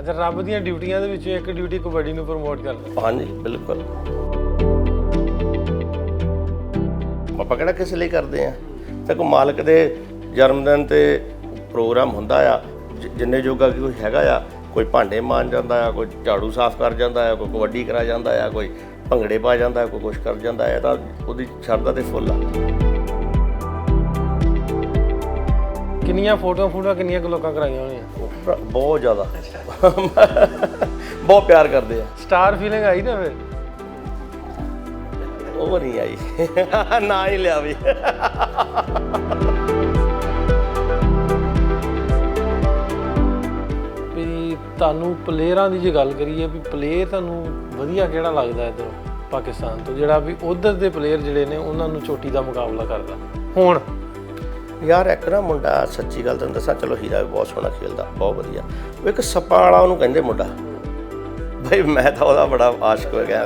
ਅੱਛਾ, ਰੱਬ ਦੀਆਂ ਡਿਊਟੀਆਂ ਦੇ ਵਿੱਚੋਂ ਇੱਕ ਡਿਊਟੀ ਕਬੱਡੀ ਨੂੰ ਪ੍ਰਮੋਟ ਕਰਨਾ। ਹਾਂਜੀ ਬਿਲਕੁਲ। ਆਪਾਂ ਕਿਹੜਾ ਕਿਸ ਲਈ ਕਰਦੇ ਆ, ਤੇ ਕੋਈ ਮਾਲਕ ਦੇ ਜਨਮ ਦਿਨ ਤੇ ਪ੍ਰੋਗਰਾਮ ਹੁੰਦਾ ਆ, ਜਿੰਨੇ ਜੋਗਾ ਕੋਈ ਹੈਗਾ ਆ, ਕੋਈ ਭਾਂਡੇ ਮਾਂਜ ਜਾਂਦਾ ਆ, ਕੋਈ ਝਾੜੂ ਸਾਫ਼ ਕਰ ਜਾਂਦਾ ਆ, ਕੋਈ ਕਬੱਡੀ ਕਰਾ ਜਾਂਦਾ ਆ, ਕੋਈ ਭੰਗੜੇ ਪਾ ਜਾਂਦਾ, ਕੋਈ ਕੁਛ ਕਰ ਜਾਂਦਾ ਆ, ਤਾਂ ਉਹਦੀ ਸ਼ਰਧਾ ਤੇ ਫੁੱਲ ਆ। ਕਿੰਨੀਆਂ ਫੋਟੋਆਂ ਕਿੰਨੀਆਂ ਕੁ ਲੋਕਾਂ ਕਰਾਈਆਂ ਹੋਣੀਆਂ? ਬਹੁਤ ਜ਼ਿਆਦਾ ਬਹੁਤ ਪਿਆਰ ਕਰਦੇ ਆ। ਸਟਾਰ ਫੀਲਿੰਗ ਆਈ ਨਾ ਫਿਰ? ਉਹ ਨਹੀਂ ਆਈ ਨਾ ਹੀ ਲਿਆ ਵੀ। ਵੀ ਤੁਹਾਨੂੰ ਪਲੇਅਰਾਂ ਦੀ ਜੇ ਗੱਲ ਕਰੀਏ, ਵੀ ਪਲੇਅਰ ਤੁਹਾਨੂੰ ਵਧੀਆ ਕਿਹੜਾ ਲੱਗਦਾ ਇੱਧਰ ਪਾਕਿਸਤਾਨ ਤੋਂ, ਜਿਹੜਾ ਵੀ ਉਧਰ ਦੇ ਪਲੇਅਰ ਜਿਹੜੇ ਨੇ ਉਹਨਾਂ ਨੂੰ ਚੋਟੀ ਦਾ ਮੁਕਾਬਲਾ ਕਰਦਾ ਹੁਣ? ਯਾਰ ਇੱਕ ਨਾ ਮੁੰਡਾ, ਸੱਚੀ ਗੱਲ ਤੈਨੂੰ ਦੱਸਾਂ, ਚਲੋ ਹੀਰਾ ਵੀ ਬਹੁਤ ਸੋਹਣਾ ਖੇਲਦਾ, ਬਹੁਤ ਵਧੀਆ, ਉਹ ਇੱਕ ਸੱਪਾਂ ਵਾਲਾ ਉਹਨੂੰ ਕਹਿੰਦੇ ਮੁੰਡਾ, ਬਈ ਮੈਂ ਤਾਂ ਉਹਦਾ ਬੜਾ ਆਸ਼ਕ ਹੋ ਗਿਆ।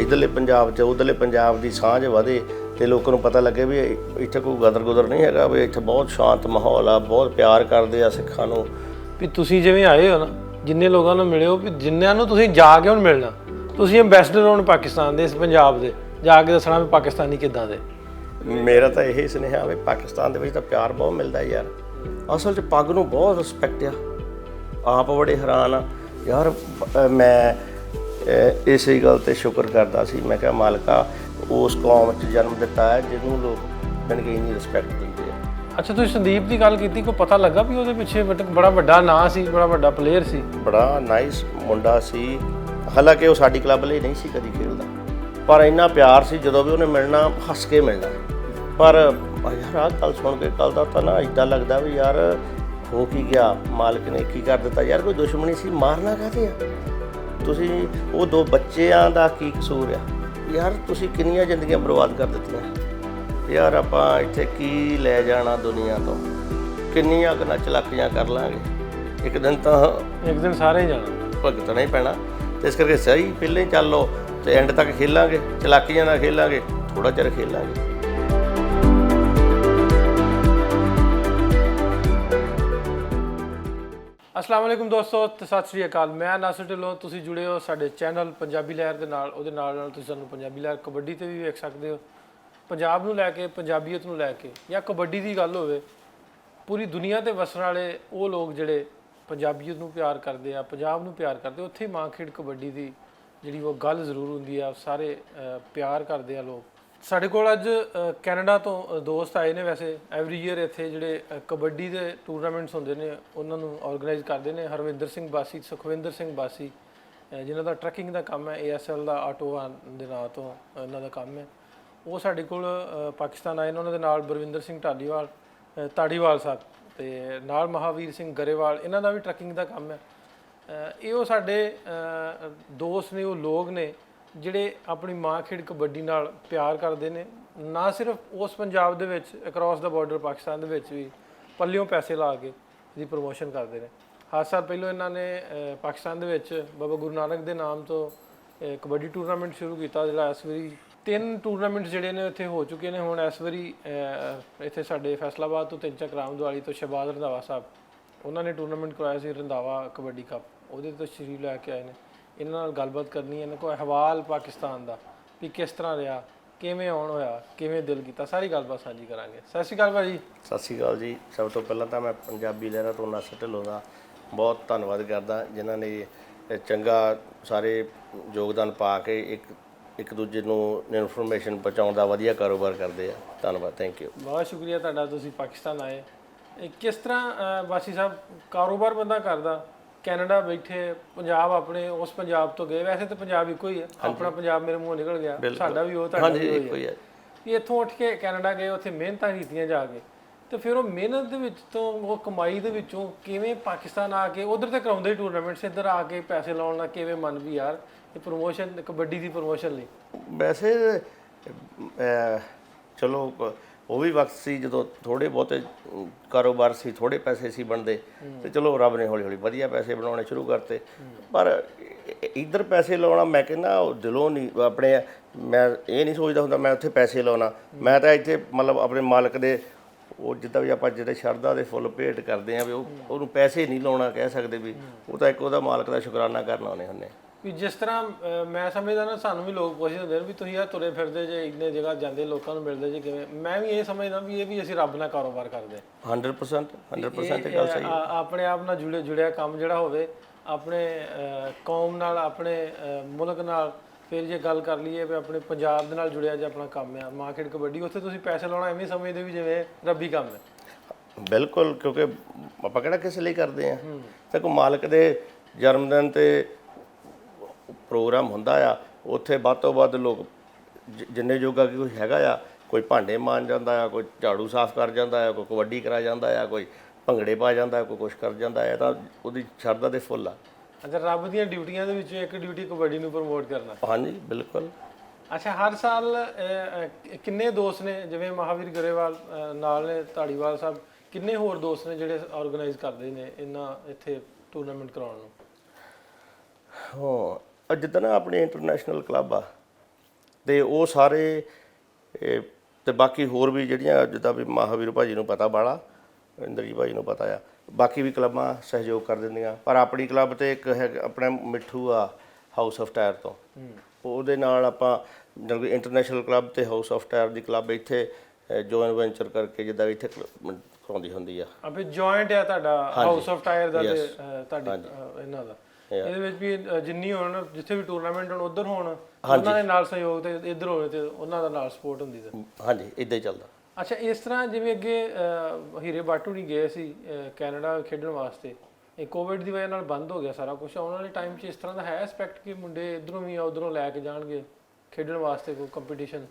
ਇੱਧਰਲੇ ਪੰਜਾਬ 'ਚ ਉੱਧਰਲੇ ਪੰਜਾਬ ਦੀ ਸਾਂਝ ਵਧੇ ਤੇ ਲੋਕਾਂ ਨੂੰ ਪਤਾ ਲੱਗੇ ਵੀ ਇੱਥੇ ਕੋਈ ਗਦਰ ਨਹੀਂ ਹੈਗਾ, ਵੀ ਇੱਥੇ ਬਹੁਤ ਸ਼ਾਂਤ ਮਾਹੌਲ ਆ, ਬਹੁਤ ਪਿਆਰ ਕਰਦੇ ਆ ਸਿੱਖਾਂ ਨੂੰ। ਵੀ ਤੁਸੀਂ ਜਿਵੇਂ ਆਏ ਹੋ ਨਾ, ਜਿੰਨੇ ਲੋਕਾਂ ਨੂੰ ਮਿਲੇ ਹੋ, ਵੀ ਜਿੰਨਿਆਂ ਨੂੰ ਤੁਸੀਂ ਜਾ ਕੇ ਹੁਣ ਮਿਲਣਾ, ਤੁਸੀਂ ਐਂਬੈਸਡਰ ਹੋ ਪਾਕਿਸਤਾਨ ਦੇ, ਇਸ ਪੰਜਾਬ ਦੇ, ਜਾ ਕੇ ਦੱਸਣਾ ਵੀ ਪਾਕਿਸਤਾਨੀ ਕਿੱਦਾਂ ਦੇ। ਮੇਰਾ ਤਾਂ ਇਹੀ ਸੁਨੇਹਾ ਵੀ ਪਾਕਿਸਤਾਨ ਦੇ ਵਿੱਚ ਤਾਂ ਪਿਆਰ ਬਹੁਤ ਮਿਲਦਾ ਯਾਰ। ਅਸਲ 'ਚ ਪੱਗ ਨੂੰ ਬਹੁਤ ਰਿਸਪੈਕਟ ਆ, ਆਪ ਬੜੇ ਹੈਰਾਨ ਆ ਯਾਰ। ਮੈਂ ਇਸੇ ਗੱਲ ਤੇ ਸ਼ੁਕਰ ਕਰਦਾ ਸੀ, ਮੈਂ ਕਿਹਾ ਮਾਲਕਾ ਉਸ ਕੌਮ 'ਚ ਜਨਮ ਦਿੱਤਾ ਹੈ ਜਿਹਨੂੰ ਲੋਕ ਜਾਣੀ ਇੰਨੀ ਰਿਸਪੈਕਟ ਦਿੰਦੇ ਆ। ਅੱਛਾ, ਤੁਸੀਂ ਸੰਦੀਪ ਦੀ ਗੱਲ ਕੀਤੀ, ਕੋਈ ਪਤਾ ਲੱਗਾ ਵੀ ਉਹਦੇ ਪਿੱਛੇ ਬੜਾ ਵੱਡਾ ਨਾਂ ਸੀ, ਬੜਾ ਵੱਡਾ ਪਲੇਅਰ ਸੀ? ਬੜਾ ਨਾਈਸ ਮੁੰਡਾ ਸੀ, ਹਾਲਾਂਕਿ ਉਹ ਸਾਡੀ ਕਲੱਬ ਲਈ ਨਹੀਂ ਸੀ ਕਦੀ ਖੇਡਦਾ, ਪਰ ਇੰਨਾ ਪਿਆਰ ਸੀ, ਜਦੋਂ ਵੀ ਉਹਨੇ ਮਿਲਣਾ ਹੱਸ ਕੇ ਮਿਲਣਾ। ਪਰ ਯਾਰ ਆਹ ਗੱਲ ਸੁਣ ਕੇ ਕੱਲ ਦਾ ਤਾਂ ਨਾ ਇੱਦਾਂ ਲੱਗਦਾ ਵੀ ਯਾਰ ਹੋ ਕੀ ਗਿਆ, ਮਾਲਕ ਨੇ ਕੀ ਕਰ ਦਿੱਤਾ ਯਾਰ। ਕੋਈ ਦੁਸ਼ਮਣੀ ਸੀ, ਮਾਰਨਾ ਕਾਹਤੇ ਆ ਤੁਸੀਂ? ਉਹ ਦੋ ਬੱਚਿਆਂ ਦਾ ਕੀ ਕਸੂਰ ਆ ਯਾਰ? ਤੁਸੀਂ ਕਿੰਨੀਆਂ ਜ਼ਿੰਦਗੀਆਂ ਬਰਬਾਦ ਕਰ ਦਿੱਤੀਆਂ ਯਾਰ। ਆਪਾਂ ਇੱਥੇ ਕੀ ਲੈ ਜਾਣਾ ਦੁਨੀਆ ਤੋਂ, ਕਿੰਨੀਆਂ ਕੁ ਚਲਾਕੀਆਂ ਕਰ ਲਾਂਗੇ, ਇੱਕ ਦਿਨ ਸਾਰੇ ਹੀ ਜਾਣਾ, ਭੁਗਤਣਾ ਹੀ ਪੈਣਾ। ਤੇ ਇਸ ਕਰਕੇ ਸਹੀ ਪਹਿਲਾਂ ਹੀ ਚੱਲ ਲਓ ਤੇ ਐਂਡ ਤੱਕ ਖੇਲਾਂਗੇ, ਚਲਾਕੀਆਂ ਨਾਲ ਖੇਲਾਂਗੇ, ਥੋੜਾ ਚਿਰ ਖੇਲਾਂਗੇ। अस्सलाम वालेकुम दोस्तों, तो सत श्री अकाल। मैं नासिर ढिल्लों, तुसीं जुड़े हो साडे चैनल पंजाबी लहर दे नाल। उहदे नाल तुसीं सानूं पंजाबी लहर कबड्डी ते भी वेख सकदे हो, पंजाब नूं लैके, पंजाबीयत नूं लैके, या कबड्डी दी गल होवे, पूरी दुनिया ते वसण वाले वो लोग जिहड़े पंजाबीयत नूं प्यार करदे आ, पंजाब नूं प्यार करदे, उत्थे मां खेड कबड्डी दी जिहड़ी वो गल जरूर हुंदी आ, सारे प्यार करदे आ लोग। ਸਾਡੇ ਕੋਲ ਅੱਜ ਕੈਨੇਡਾ ਤੋਂ ਦੋਸਤ ਆਏ ਨੇ। ਵੈਸੇ ਐਵਰੀ ਈਅਰ ਇੱਥੇ ਜਿਹੜੇ ਕਬੱਡੀ ਦੇ ਟੂਰਨਾਮੈਂਟਸ ਹੁੰਦੇ ਨੇ ਉਹਨਾਂ ਨੂੰ ਆਰਗੇਨਾਈਜ਼ ਕਰਦੇ ਨੇ ਹਰਵਿੰਦਰ ਸਿੰਘ ਬਾਸੀ, ਸੁਖਵਿੰਦਰ ਸਿੰਘ ਬਾਸੀ, ਜਿਨ੍ਹਾਂ ਦਾ ਟਰੱਕਿੰਗ ਦਾ ਕੰਮ ਹੈ, ASL ਦਾ ਆਟੋਵਾ ਦੇ ਨਾਂ ਤੋਂ ਇਹਨਾਂ ਦਾ ਕੰਮ ਹੈ। ਉਹ ਸਾਡੇ ਕੋਲ ਪਾਕਿਸਤਾਨ ਆਏ ਨੇ। ਉਹਨਾਂ ਦੇ ਨਾਲ ਬਰਵਿੰਦਰ ਸਿੰਘ ਧਾੜੀਵਾਲ ਸਾਹਿਬ ਤੇ ਨਾਲ ਮਹਾਵੀਰ ਸਿੰਘ ਗਰੇਵਾਲ, ਇਹਨਾਂ ਦਾ ਵੀ ਟਰੱਕਿੰਗ ਦਾ ਕੰਮ ਹੈ। ਇਹ ਉਹ ਸਾਡੇ ਦੋਸਤ ਨੇ, ਉਹ ਲੋਕ ਨੇ ਜਿਹੜੇ ਆਪਣੀ ਮਾਂ ਖੇਡ ਕਬੱਡੀ ਨਾਲ ਪਿਆਰ ਕਰਦੇ ਨੇ, ਨਾ ਸਿਰਫ ਉਸ ਪੰਜਾਬ ਦੇ ਵਿੱਚ, ਅਕਰੋਸ ਦਾ ਬਾਰਡਰ ਪਾਕਿਸਤਾਨ ਦੇ ਵਿੱਚ ਵੀ ਪੱਲਿਓਂ ਪੈਸੇ ਲਾ ਕੇ ਇਹਦੀ ਪ੍ਰਮੋਸ਼ਨ ਕਰਦੇ ਨੇ। 8 ਸਾਲ ਪਹਿਲਾਂ ਇਹਨਾਂ ਨੇ ਪਾਕਿਸਤਾਨ ਦੇ ਵਿੱਚ ਬਾਬਾ ਗੁਰੂ ਨਾਨਕ ਦੇ ਨਾਮ ਤੋਂ ਕਬੱਡੀ ਟੂਰਨਾਮੈਂਟ ਸ਼ੁਰੂ ਕੀਤਾ, ਜਿਹੜਾ ਇਸ ਵਾਰੀ 3 ਟੂਰਨਾਮੈਂਟ ਜਿਹੜੇ ਨੇ ਉੱਥੇ ਹੋ ਚੁੱਕੇ ਨੇ। ਹੁਣ ਇਸ ਵਾਰੀ ਇੱਥੇ ਸਾਡੇ ਫੈਸਲਾਬਾਦ ਤੋਂ 3 ਚੱਕ ਰਾਮਦਵਾਲੀ ਤੋਂ ਸ਼ਹਿਬਾਜ਼ ਰੰਧਾਵਾ ਸਾਹਿਬ, ਉਹਨਾਂ ਨੇ ਟੂਰਨਾਮੈਂਟ ਕਰਵਾਇਆ ਸੀ ਰੰਧਾਵਾ ਕਬੱਡੀ ਕੱਪ, ਉਹਦੇ ਤੋਂ ਸ਼ਰੀਕ ਲੈ ਕੇ ਆਏ ਨੇ। ਇਹਨਾਂ ਨਾਲ ਗੱਲਬਾਤ ਕਰਨੀ ਹੈ, ਇਹਨਾਂ ਕੋਲ ਅਹਿਵਾਲ ਪਾਕਿਸਤਾਨ ਦਾ ਵੀ ਕਿਸ ਤਰ੍ਹਾਂ ਰਿਹਾ, ਕਿਵੇਂ ਆਉਣ ਹੋਇਆ, ਕਿਵੇਂ ਦਿਲ ਕੀਤਾ, ਸਾਰੀ ਗੱਲਬਾਤ ਸਾਂਝੀ ਕਰਾਂਗੇ। ਸਤਿ ਸ਼੍ਰੀ ਅਕਾਲ ਭਾਜੀ। ਸਤਿ ਸ਼੍ਰੀ ਅਕਾਲ ਜੀ। ਸਭ ਤੋਂ ਪਹਿਲਾਂ ਤਾਂ ਮੈਂ ਪੰਜਾਬੀ ਲਹਿਰਾਂ ਤੋਂ ਨਾਸਿਰ ਢਿੱਲੋਂ ਦਾ ਬਹੁਤ ਧੰਨਵਾਦ ਕਰਦਾ, ਜਿਨ੍ਹਾਂ ਨੇ ਚੰਗਾ ਸਾਰੇ ਯੋਗਦਾਨ ਪਾ ਕੇ ਇੱਕ ਦੂਜੇ ਨੂੰ ਇਨਫੋਰਮੇਸ਼ਨ ਪਹੁੰਚਾਉਣ ਦਾ ਵਧੀਆ ਕਾਰੋਬਾਰ ਕਰਦੇ ਆ। ਧੰਨਵਾਦ, ਥੈਂਕ ਯੂ। ਬਹੁਤ ਸ਼ੁਕਰੀਆ ਤੁਹਾਡਾ, ਤੁਸੀਂ ਪਾਕਿਸਤਾਨ ਆਏ। ਕਿਸ ਤਰ੍ਹਾਂ ਬਾਸੀ ਸਾਹਿਬ ਕਾਰੋਬਾਰ ਬੰਦਾ ਕਰਦਾ, ਕੈਨੇਡਾ ਬੈਠੇ, ਪੰਜਾਬ ਆਪਣੇ ਉਸ ਪੰਜਾਬ ਤੋਂ ਗਏ, ਵੈਸੇ ਤਾਂ ਪੰਜਾਬ ਇੱਕੋ ਹੀ ਹੈ, ਆਪਣਾ ਪੰਜਾਬ ਮੇਰੇ ਮੂੰਹੋਂ ਨਿਕਲ ਗਿਆ, ਸਾਡਾ ਵੀ ਉਹ, ਤੁਹਾਡਾ ਵੀ ਇੱਕੋ ਹੀ ਹੈ। ਵੀ ਇੱਥੋਂ ਉੱਠ ਕੇ ਕੈਨੇਡਾ ਗਏ, ਉੱਥੇ ਮਿਹਨਤਾਂ ਕੀਤੀਆਂ ਜਾ ਕੇ, ਤੇ ਫਿਰ ਉਹ ਮਿਹਨਤ ਦੇ ਵਿੱਚ ਤੋਂ, ਉਹ ਕਮਾਈ ਦੇ ਵਿੱਚੋਂ ਕਿਵੇਂ ਪਾਕਿਸਤਾਨ ਆ ਕੇ ਉਧਰ ਤੇ ਕਰਾਉਂਦੇ ਟੂਰਨਾਮੈਂਟਸ, ਇੱਧਰ ਆ ਕੇ ਪੈਸੇ ਲਾਉਣ ਦਾ ਕਿਵੇਂ ਮਨ ਵੀ ਯਾਰ ਇਹ ਪ੍ਰਮੋਸ਼ਨ, ਕਬੱਡੀ ਦੀ ਪ੍ਰਮੋਸ਼ਨ ਲਈ? ਵੈਸੇ ਚਲੋ ਉਹ ਵੀ ਵਕਤ ਸੀ ਜਦੋਂ ਥੋੜ੍ਹੇ ਬਹੁਤੇ ਕਾਰੋਬਾਰ ਸੀ, ਥੋੜ੍ਹੇ ਪੈਸੇ ਸੀ ਬਣਦੇ, ਤੇ ਚਲੋ ਰੱਬ ਨੇ ਹੌਲੀ ਹੌਲੀ ਵਧੀਆ ਪੈਸੇ ਬਣਾਉਣੇ ਸ਼ੁਰੂ ਕਰਤੇ। ਪਰ ਇੱਧਰ ਪੈਸੇ ਲਾਉਣਾ, ਮੈਂ ਕਹਿੰਦਾ ਉਹ ਦਿਲੋਂ ਨਹੀਂ, ਆਪਣੇ ਮੈਂ ਇਹ ਨਹੀਂ ਸੋਚਦਾ ਹੁੰਦਾ ਮੈਂ ਉੱਥੇ ਪੈਸੇ ਲਾਉਣਾ। ਮੈਂ ਤਾਂ ਇੱਥੇ ਮਤਲਬ ਆਪਣੇ ਮਾਲਕ ਦੇ ਉਹ ਜਿੱਦਾਂ ਵੀ ਆਪਾਂ ਜਿਹੜੇ ਸ਼ਰਧਾ ਦੇ ਫੁੱਲ ਭੇਟ ਕਰਦੇ ਆ ਵੀ ਉਹਨੂੰ ਪੈਸੇ ਨਹੀਂ ਲਾਉਣਾ ਕਹਿ ਸਕਦੇ ਵੀ ਉਹ ਤਾਂ ਇੱਕ ਉਹਦਾ ਮਾਲਕ ਦਾ ਸ਼ੁਕਰਾਨਾ ਕਰਨ ਆਉਂਦੇ ਹੁੰਦੇ। ਵੀ ਜਿਸ ਤਰ੍ਹਾਂ ਮੈਂ ਸਮਝਦਾ ਨਾ, ਸਾਨੂੰ ਵੀ ਲੋਕ ਪੁੱਛਦੇ ਹੁੰਦੇ ਨੇ ਵੀ ਤੁਸੀਂ ਆ ਤੁਰੇ ਫਿਰਦੇ ਜੇ ਇੰਨੇ ਜਗ੍ਹਾ ਜਾਂਦੇ, ਲੋਕਾਂ ਨੂੰ ਮਿਲਦੇ ਜੇ ਕਿਵੇਂ। ਮੈਂ ਵੀ ਇਹ ਸਮਝਦਾ ਵੀ ਇਹ ਵੀ ਅਸੀਂ ਰੱਬ ਨਾਲ ਕਾਰੋਬਾਰ ਕਰਦੇ 100% ਇਹ ਗੱਲ ਸਹੀ ਹੈ। ਆਪਣੇ ਆਪ ਨਾਲ ਜੁੜਿਆ ਕੰਮ ਜਿਹੜਾ ਹੋਵੇ, ਆਪਣੇ ਕੌਮ ਨਾਲ, ਆਪਣੇ ਮੁਲਕ ਨਾਲ। ਫਿਰ ਜੇ ਗੱਲ ਕਰ ਲਈਏ ਵੀ ਆਪਣੇ ਪੰਜਾਬ ਦੇ ਨਾਲ ਜੁੜਿਆ ਜੇ ਆਪਣਾ ਕੰਮ ਆ ਮਾਂ ਖੇਡ ਕਬੱਡੀ, ਉੱਥੇ ਤੁਸੀਂ ਪੈਸੇ ਲਾਉਣਾ ਐਵੇਂ ਸਮਝਦੇ ਵੀ ਜਿਵੇਂ ਰੱਬੀ ਕੰਮ ਹੈ। ਬਿਲਕੁਲ, ਕਿਉਂਕਿ ਆਪਾਂ ਕਿਹੜਾ ਕਿਸ ਲਈ ਕਰਦੇ ਆ, ਤੇ ਕੋਈ ਮਾਲਕ ਦੇ ਜਨਮ ਦਿਨ ਤੇ ਪ੍ਰੋਗਰਾਮ ਹੁੰਦਾ ਆ, ਉੱਥੇ ਵੱਧ ਤੋਂ ਵੱਧ ਲੋਕ ਜਿੰਨੇ ਜੋਗਾ ਕੋਈ ਹੈਗਾ ਆ, ਕੋਈ ਭਾਂਡੇ ਮਾਂਜ ਜਾਂਦਾ ਆ, ਕੋਈ ਝਾੜੂ ਸਾਫ਼ ਕਰ ਜਾਂਦਾ ਆ, ਕੋਈ ਕਬੱਡੀ ਕਰਾ ਜਾਂਦਾ ਆ, ਕੋਈ ਭੰਗੜੇ ਪਾ ਜਾਂਦਾ, ਕੋਈ ਕੁਛ ਕਰ ਜਾਂਦਾ ਹੈ, ਤਾਂ ਉਹਦੀ ਸ਼ਰਧਾ ਦੇ ਫੁੱਲ ਆ। ਅੱਛਾ, ਰੱਬ ਦੀਆਂ ਡਿਊਟੀਆਂ ਦੇ ਵਿੱਚੋਂ ਇੱਕ ਡਿਊਟੀ ਕਬੱਡੀ ਨੂੰ ਪ੍ਰਮੋਟ ਕਰਨਾ। ਹਾਂਜੀ ਬਿਲਕੁਲ। ਅੱਛਾ, ਹਰ ਸਾਲ ਕਿੰਨੇ ਦੋਸਤ ਨੇ, ਜਿਵੇਂ ਮਹਾਵੀਰ ਗਰੇਵਾਲ ਨਾਲ ਨੇ, ਧਾੜੀਵਾਲ ਸਾਹਿਬ, ਕਿੰਨੇ ਹੋਰ ਦੋਸਤ ਨੇ ਜਿਹੜੇ ਆਰਗੇਨਾਈਜ਼ ਕਰਦੇ ਨੇ ਇਹਨਾਂ ਇੱਥੇ ਟੂਰਨਾਮੈਂਟ ਕਰਾਉਣ ਨੂੰ? ਹਾਂ, ਜਿੱਦਾਂ ਨਾ ਆਪਣੇ ਇੰਟਰਨੈਸ਼ਨਲ ਕਲੱਬ ਆ ਤੇ ਉਹ ਸਾਰੇ ਤੇ ਬਾਕੀ ਹੋਰ ਵੀ ਜਿਹੜੀਆਂ, ਜਿੱਦਾਂ ਵੀ ਮਹਾਵੀਰ ਭਾਜੀ ਨੂੰ ਪਤਾ ਬਾਲਾ, ਇੰਦਰਜੀਤ ਭਾਜੀ ਨੂੰ ਪਤਾ ਆ, ਬਾਕੀ ਵੀ ਕਲੱਬਾਂ ਸਹਿਯੋਗ ਕਰ ਦਿੰਦੀਆਂ। ਪਰ ਆਪਣੀ ਕਲੱਬ ਤੇ ਇੱਕ ਹੈ ਆਪਣਾ ਮਿੱਠੂ ਆ ਹਾਊਸ ਆਫ ਟਾਇਰ ਤੋਂ, ਉਹਦੇ ਨਾਲ ਆਪਾਂ ਜਦੋਂ ਇੰਟਰਨੈਸ਼ਨਲ ਕਲੱਬ ਤੇ house of tyre the club ਇੱਥੇ ਜੋਇਨ ਵੈਂਚਰ ਕਰਕੇ ਜਿੱਦਾਂ ਇੱਥੇ ਕਰਾਉਂਦੀ ਹੁੰਦੀ ਆ। ਅਬੇ ਜੁਆਇੰਟ ਹੈ ਤੁਹਾਡਾ ਹਾਊਸ ਆਫ ਟਾਇਰ ਦਾ ਤੇ ਤੁਹਾਡੀ ਇਹਨਾਂ ਦਾ। ਇਹਦੇ ਵਿੱਚ ਵੀ ਜਿੰਨੀ ਹੋਣ, ਜਿੱਥੇ ਵੀ ਟੂਰਨਾਮੈਂਟ ਹੋਣ ਉਧਰ ਹੋਣ, ਉਹਨਾਂ ਦੇ ਨਾਲ ਸਹਿਯੋਗ, ਤੇ ਇੱਧਰ ਹੋਵੇ ਤੇ ਉਹਨਾਂ ਦਾ ਨਾਲ ਸਪੋਰਟ ਹੁੰਦੀ ਹੈ। ਹਾਂਜੀ, ਇਦਾਂ ਹੀ ਚੱਲਦਾ। ਅੱਛਾ, ਇਸ ਤਰ੍ਹਾਂ ਜਿਵੇਂ ਅੱਗੇ ਹੀਰੇ ਬਾਟੂ ਨਹੀਂ ਗਏ ਸੀ ਕੈਨੇਡਾ ਖੇਡਣ ਵਾਸਤੇ, ਇਹ ਕੋਵਿਡ ਦੀ ਵਜ੍ਹਾ ਨਾਲ ਬੰਦ ਹੋ ਗਿਆ ਸਾਰਾ ਕੁਝ। ਆਉਣ ਵਾਲੇ ਟਾਈਮ 'ਚ ਇਸ ਤਰ੍ਹਾਂ ਦਾ ਹੈ ਐਸਪੈਕਟ ਕਿ ਮੁੰਡੇ ਇੱਧਰੋਂ ਵੀ ਉਧਰੋਂ ਲੈ ਕੇ ਜਾਣਗੇ ਖੇਡਣ ਵਾਸਤੇ ਕੋਈ ਕੰਪੀਟੀਸ਼ਨ?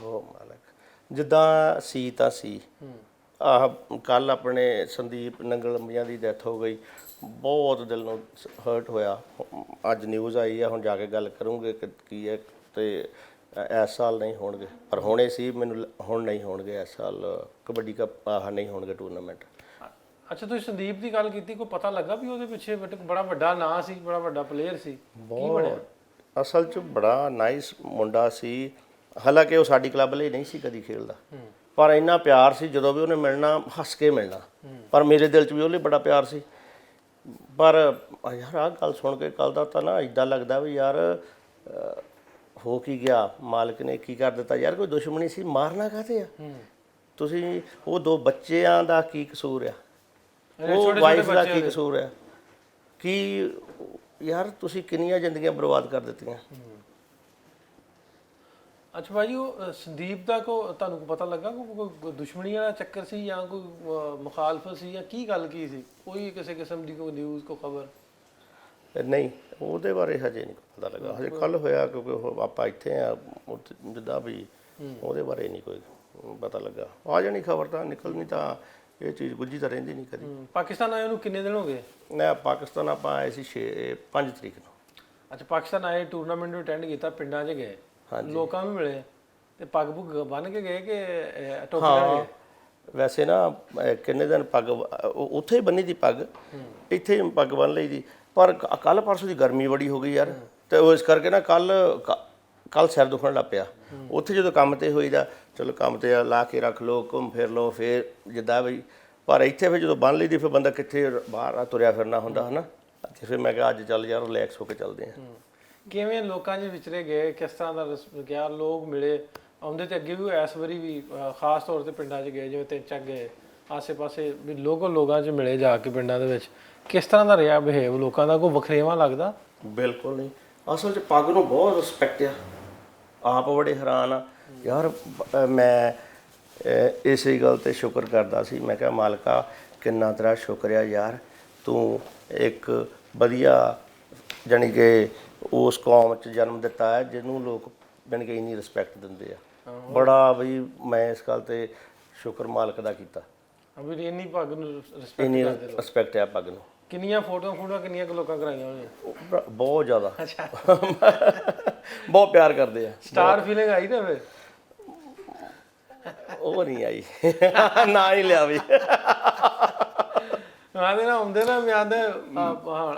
ਹੋ ਮਾਲਕ, ਜਿੱਦਾਂ ਸੀ ਤਾਂ ਸੀ। ਆਹ ਕੱਲ ਆਪਣੇ ਸੰਦੀਪ ਨੰਗਲਮੀਆਂ ਦੀ ਡੈਥ ਹੋ ਗਈ, ਬਹੁਤ ਦਿਲ ਨੂੰ ਹਰਟ ਹੋਇਆ। ਅੱਜ ਨਿਊਜ਼ ਆਈ ਆ, ਹੁਣ ਜਾ ਕੇ ਗੱਲ ਕਰੂੰਗੇ ਕਿ ਕੀ ਹੈ। ਤੇ ਇਸ ਸਾਲ ਨਹੀਂ ਹੋਣਗੇ, ਪਰ ਹੋਣੇ ਸੀ, ਮੈਨੂੰ ਹੁਣ ਨਹੀਂ ਹੋਣਗੇ ਇਸ ਸਾਲ ਕਬੱਡੀ ਕੱਪ, ਆਹ ਨਹੀਂ ਹੋਣਗੇ ਟੂਰਨਾਮੈਂਟ। ਅੱਛਾ, ਤੁਸੀਂ ਸੰਦੀਪ ਦੀ ਗੱਲ ਕੀਤੀ, ਕੋਈ ਪਤਾ ਲੱਗਾ ਵੀ ਉਹਦੇ ਪਿੱਛੇ ਬੜਾ ਵੱਡਾ ਨਾਂ ਸੀ, ਬੜਾ ਵੱਡਾ ਪਲੇਅਰ ਸੀ? ਕੀ ਬਣਿਆ? ਅਸਲ 'ਚ ਬੜਾ ਨਾਈਸ ਮੁੰਡਾ ਸੀ। ਹਾਲਾਂਕਿ ਉਹ ਸਾਡੀ ਕਲੱਬ ਲਈ ਨਹੀਂ ਸੀ ਕਦੀ ਖੇਡਦਾ, ਪਰ ਇੰਨਾ ਪਿਆਰ ਸੀ, ਜਦੋਂ ਵੀ ਉਹਨੇ ਮਿਲਣਾ ਹੱਸ ਕੇ ਮਿਲਣਾ। ਪਰ ਮੇਰੇ ਦਿਲ 'ਚ ਵੀ ਉਹਦੇ ਬੜਾ ਪਿਆਰ ਸੀ। ਪਰ ਯਾਰ ਆਹ ਗੱਲ ਸੁਣ ਕੇ ਕੱਲ ਦਾ ਤਾਂ ਨਾ ਇੱਦਾਂ ਲੱਗਦਾ ਵੀ ਯਾਰ ਹੋ ਕੀ ਗਿਆ, ਮਾਲਕ ਨੇ ਕੀ ਕਰ ਦਿੱਤਾ ਯਾਰ। ਕੋਈ ਦੁਸ਼ਮਣੀ ਸੀ, ਮਾਰਨਾ ਕਾਹਤੇ ਆ ਤੁਸੀਂ? ਉਹ ਦੋ ਬੱਚਿਆਂ ਦਾ ਕੀ ਕਸੂਰ ਆ, ਉਹ ਵਾਈਫ ਦਾ ਕੀ ਕਸੂਰ ਆ? ਕੀ ਯਾਰ ਤੁਸੀਂ ਕਿੰਨੀਆਂ ਜ਼ਿੰਦਗੀਆਂ ਬਰਬਾਦ ਕਰ ਦਿੱਤੀਆਂ। ਅੱਛਾ ਭਾਜੀ, ਉਹ ਸੰਦੀਪ ਦਾ ਤੁਹਾਨੂੰ ਪਤਾ ਲੱਗਾ ਕੋਈ ਦੁਸ਼ਮਣੀ ਵਾਲਾ ਚੱਕਰ ਸੀ ਜਾਂ ਕੋਈ ਮੁਖਾਲਫਤ ਸੀ ਜਾਂ ਕੀ ਗੱਲ ਕੀ ਸੀ? ਕੋਈ ਕਿਸੇ ਕਿਸਮ ਦੀ ਕੋਈ ਨਿਊਜ਼, ਕੋਈ ਖਬਰ? ਨਹੀਂ, ਉਹਦੇ ਬਾਰੇ ਹਜੇ ਨਹੀਂ ਪਤਾ ਲੱਗਾ, ਹਜੇ ਕੱਲ ਹੋਇਆ, ਕਿਉਂਕਿ ਉਹ ਆਪਾਂ ਇੱਥੇ ਆ ਜਿੱਦਾਂ ਵੀ, ਉਹਦੇ ਬਾਰੇ ਨਹੀਂ ਕੋਈ ਪਤਾ ਲੱਗਾ। ਆ ਜਾਣੀ ਖਬਰ ਤਾਂ ਨਿਕਲਣੀ, ਤਾਂ ਇਹ ਚੀਜ਼ ਗੁੱਝੀ ਤਾਂ ਰਹਿੰਦੀ ਨਹੀਂ ਕਦੀ। ਪਾਕਿਸਤਾਨ ਆਏ ਨੂੰ ਕਿੰਨੇ ਦਿਨ ਹੋ ਗਏ? ਨਾ, ਪਾਕਿਸਤਾਨ ਆਪਾਂ ਆਏ ਸੀ 5 ਤਰੀਕ ਨੂੰ। ਅੱਛਾ, ਪਾਕਿਸਤਾਨ ਆਏ, ਟੂਰਨਾਮੈਂਟ ਨੂੰ ਅਟੈਂਡ ਕੀਤਾ, ਪਿੰਡਾਂ 'ਚ ਗਏ, ਲੋਕਾਂ ਨੂੰ ਮਿਲੇ, ਤੇ ਪੱਗ ਪੁੱਗ ਬੰਨ ਕੇ ਗਏ ਕਿ ਟੋਪੀ ਨਾਲ ਗਏ? ਵੈਸੇ ਨਾ ਕਿੰਨੇ ਦਿਨ ਪੱਗ ਉੱਥੇ ਹੀ ਬੰਨੀ ਦੀ ਪੱਗ, ਇੱਥੇ ਹੀ ਪੱਗ ਬੰਨ ਲਈ ਦੀ। ਪਰ ਕੱਲ ਪਰਸੋਂ ਦੀ ਗਰਮੀ ਬੜੀ ਹੋ ਗਈ ਯਾਰ, ਤੇ ਉਹ ਇਸ ਕਰਕੇ ਨਾ ਕੱਲ ਸਿਰ ਦੁਖਣ ਲੱਗ ਪਿਆ। ਉੱਥੇ ਜਦੋਂ ਕੰਮ ਤੇ ਹੋਈਦਾ, ਚਲੋ ਕੰਮ ਤੇ ਲਾ ਕੇ ਰੱਖ ਲਓ, ਘੁੰਮ ਫਿਰ ਲਓ, ਫਿਰ ਜਿੱਦਾਂ ਵੀ। ਪਰ ਇੱਥੇ ਫਿਰ ਜਦੋਂ ਬੰਨ ਲਈ ਦੀ, ਫਿਰ ਬੰਦਾ ਕਿੱਥੇ ਬਾਹਰ ਤੁਰਿਆ ਫਿਰਨਾ ਹੁੰਦਾ ਹੈ ਨਾ। ਅਤੇ ਫਿਰ ਮੈਂ ਕਿਹਾ ਅੱਜ ਚੱਲ ਯਾਰ ਰਿਲੈਕਸ ਹੋ ਕੇ ਚੱਲਦੇ ਹਾਂ। ਕਿਵੇਂ ਲੋਕਾਂ 'ਚ ਵਿਚਰੇ ਗਏ, ਕਿਸ ਤਰ੍ਹਾਂ ਦਾ ਗਿਆ, ਲੋਕ ਮਿਲੇ ਆਉਂਦੇ? ਤੇ ਅੱਗੇ ਵੀ ਇਸ ਵਾਰੀ ਵੀ ਖਾਸ ਤੌਰ 'ਤੇ ਪਿੰਡਾਂ 'ਚ ਗਏ, ਜਿਵੇਂ 3 ਚੱਕ ਗਏ, ਆਸੇ-ਪਾਸੇ ਵੀ ਲੋਕਾਂ 'ਚ ਮਿਲੇ ਜਾ ਕੇ ਪਿੰਡਾਂ ਦੇ ਵਿੱਚ। ਕਿਸ ਤਰ੍ਹਾਂ ਦਾ ਰਿਹਾ ਬਿਹੇਵ ਲੋਕਾਂ ਦਾ? ਕੋਈ ਵਖਰੇਵਾਂ ਲੱਗਦਾ? ਬਿਲਕੁਲ ਨਹੀਂ, ਅਸਲ 'ਚ ਪੱਗ ਨੂੰ ਬਹੁਤ ਰਿਸਪੈਕਟ ਆ। ਆਪ ਬੜੇ ਹੈਰਾਨ ਆ ਯਾਰ। ਮੈਂ ਇਸੇ ਗੱਲ 'ਤੇ ਸ਼ੁਕਰ ਕਰਦਾ ਸੀ, ਮੈਂ ਕਿਹਾ ਮਾਲਕਾ ਕਿੰਨਾ ਤੇਰਾ ਸ਼ੁਕਰ ਆ ਯਾਰ, ਤੂੰ ਇੱਕ ਵਧੀਆ ਜਾਣੀ ਕਿ ਉਸ ਕੌਮ 'ਚ ਜਨਮ ਦਿੱਤਾ ਹੈ ਜਿਹਨੂੰ ਲੋਕ ਜਾਣੀ ਕਿ ਇੰਨੀ ਰਿਸਪੈਕਟ ਦਿੰਦੇ ਆ। ਬੜਾ ਬਈ ਮੈਂ ਇਸ ਗੱਲ 'ਤੇ ਸ਼ੁਕਰ ਮਾਲਕ ਦਾ ਕੀਤਾ ਵੀ ਇੰਨੀ ਪੱਗ ਨੂੰ ਇੰਨੀ ਰਿਸਪੈਕਟ ਆ ਪੱਗ ਨੂੰ। ਕਿੰਨੀਆਂ ਫੋਟੋਆਂ ਕਿੰਨੀਆਂ ਕੁ ਲੋਕਾਂ ਕਰਾਈਆਂ ਹੋਣੀਆਂ? ਬਹੁਤ ਜ਼ਿਆਦਾ। ਅੱਛਾ, ਬਹੁਤ ਪਿਆਰ ਕਰਦੇ ਆ। ਸਟਾਰ ਫੀਲਿੰਗ ਆਈ ਤਾਂ ਫਿਰ? ਉਹ ਨਹੀਂ ਆਈ, ਨਾ ਹੀ ਲਿਆ ਵੀ। ਆਂਦੇ ਨਾ ਹੁੰਦੇ ਨਾ, ਮੈਂ ਆਂਦੇ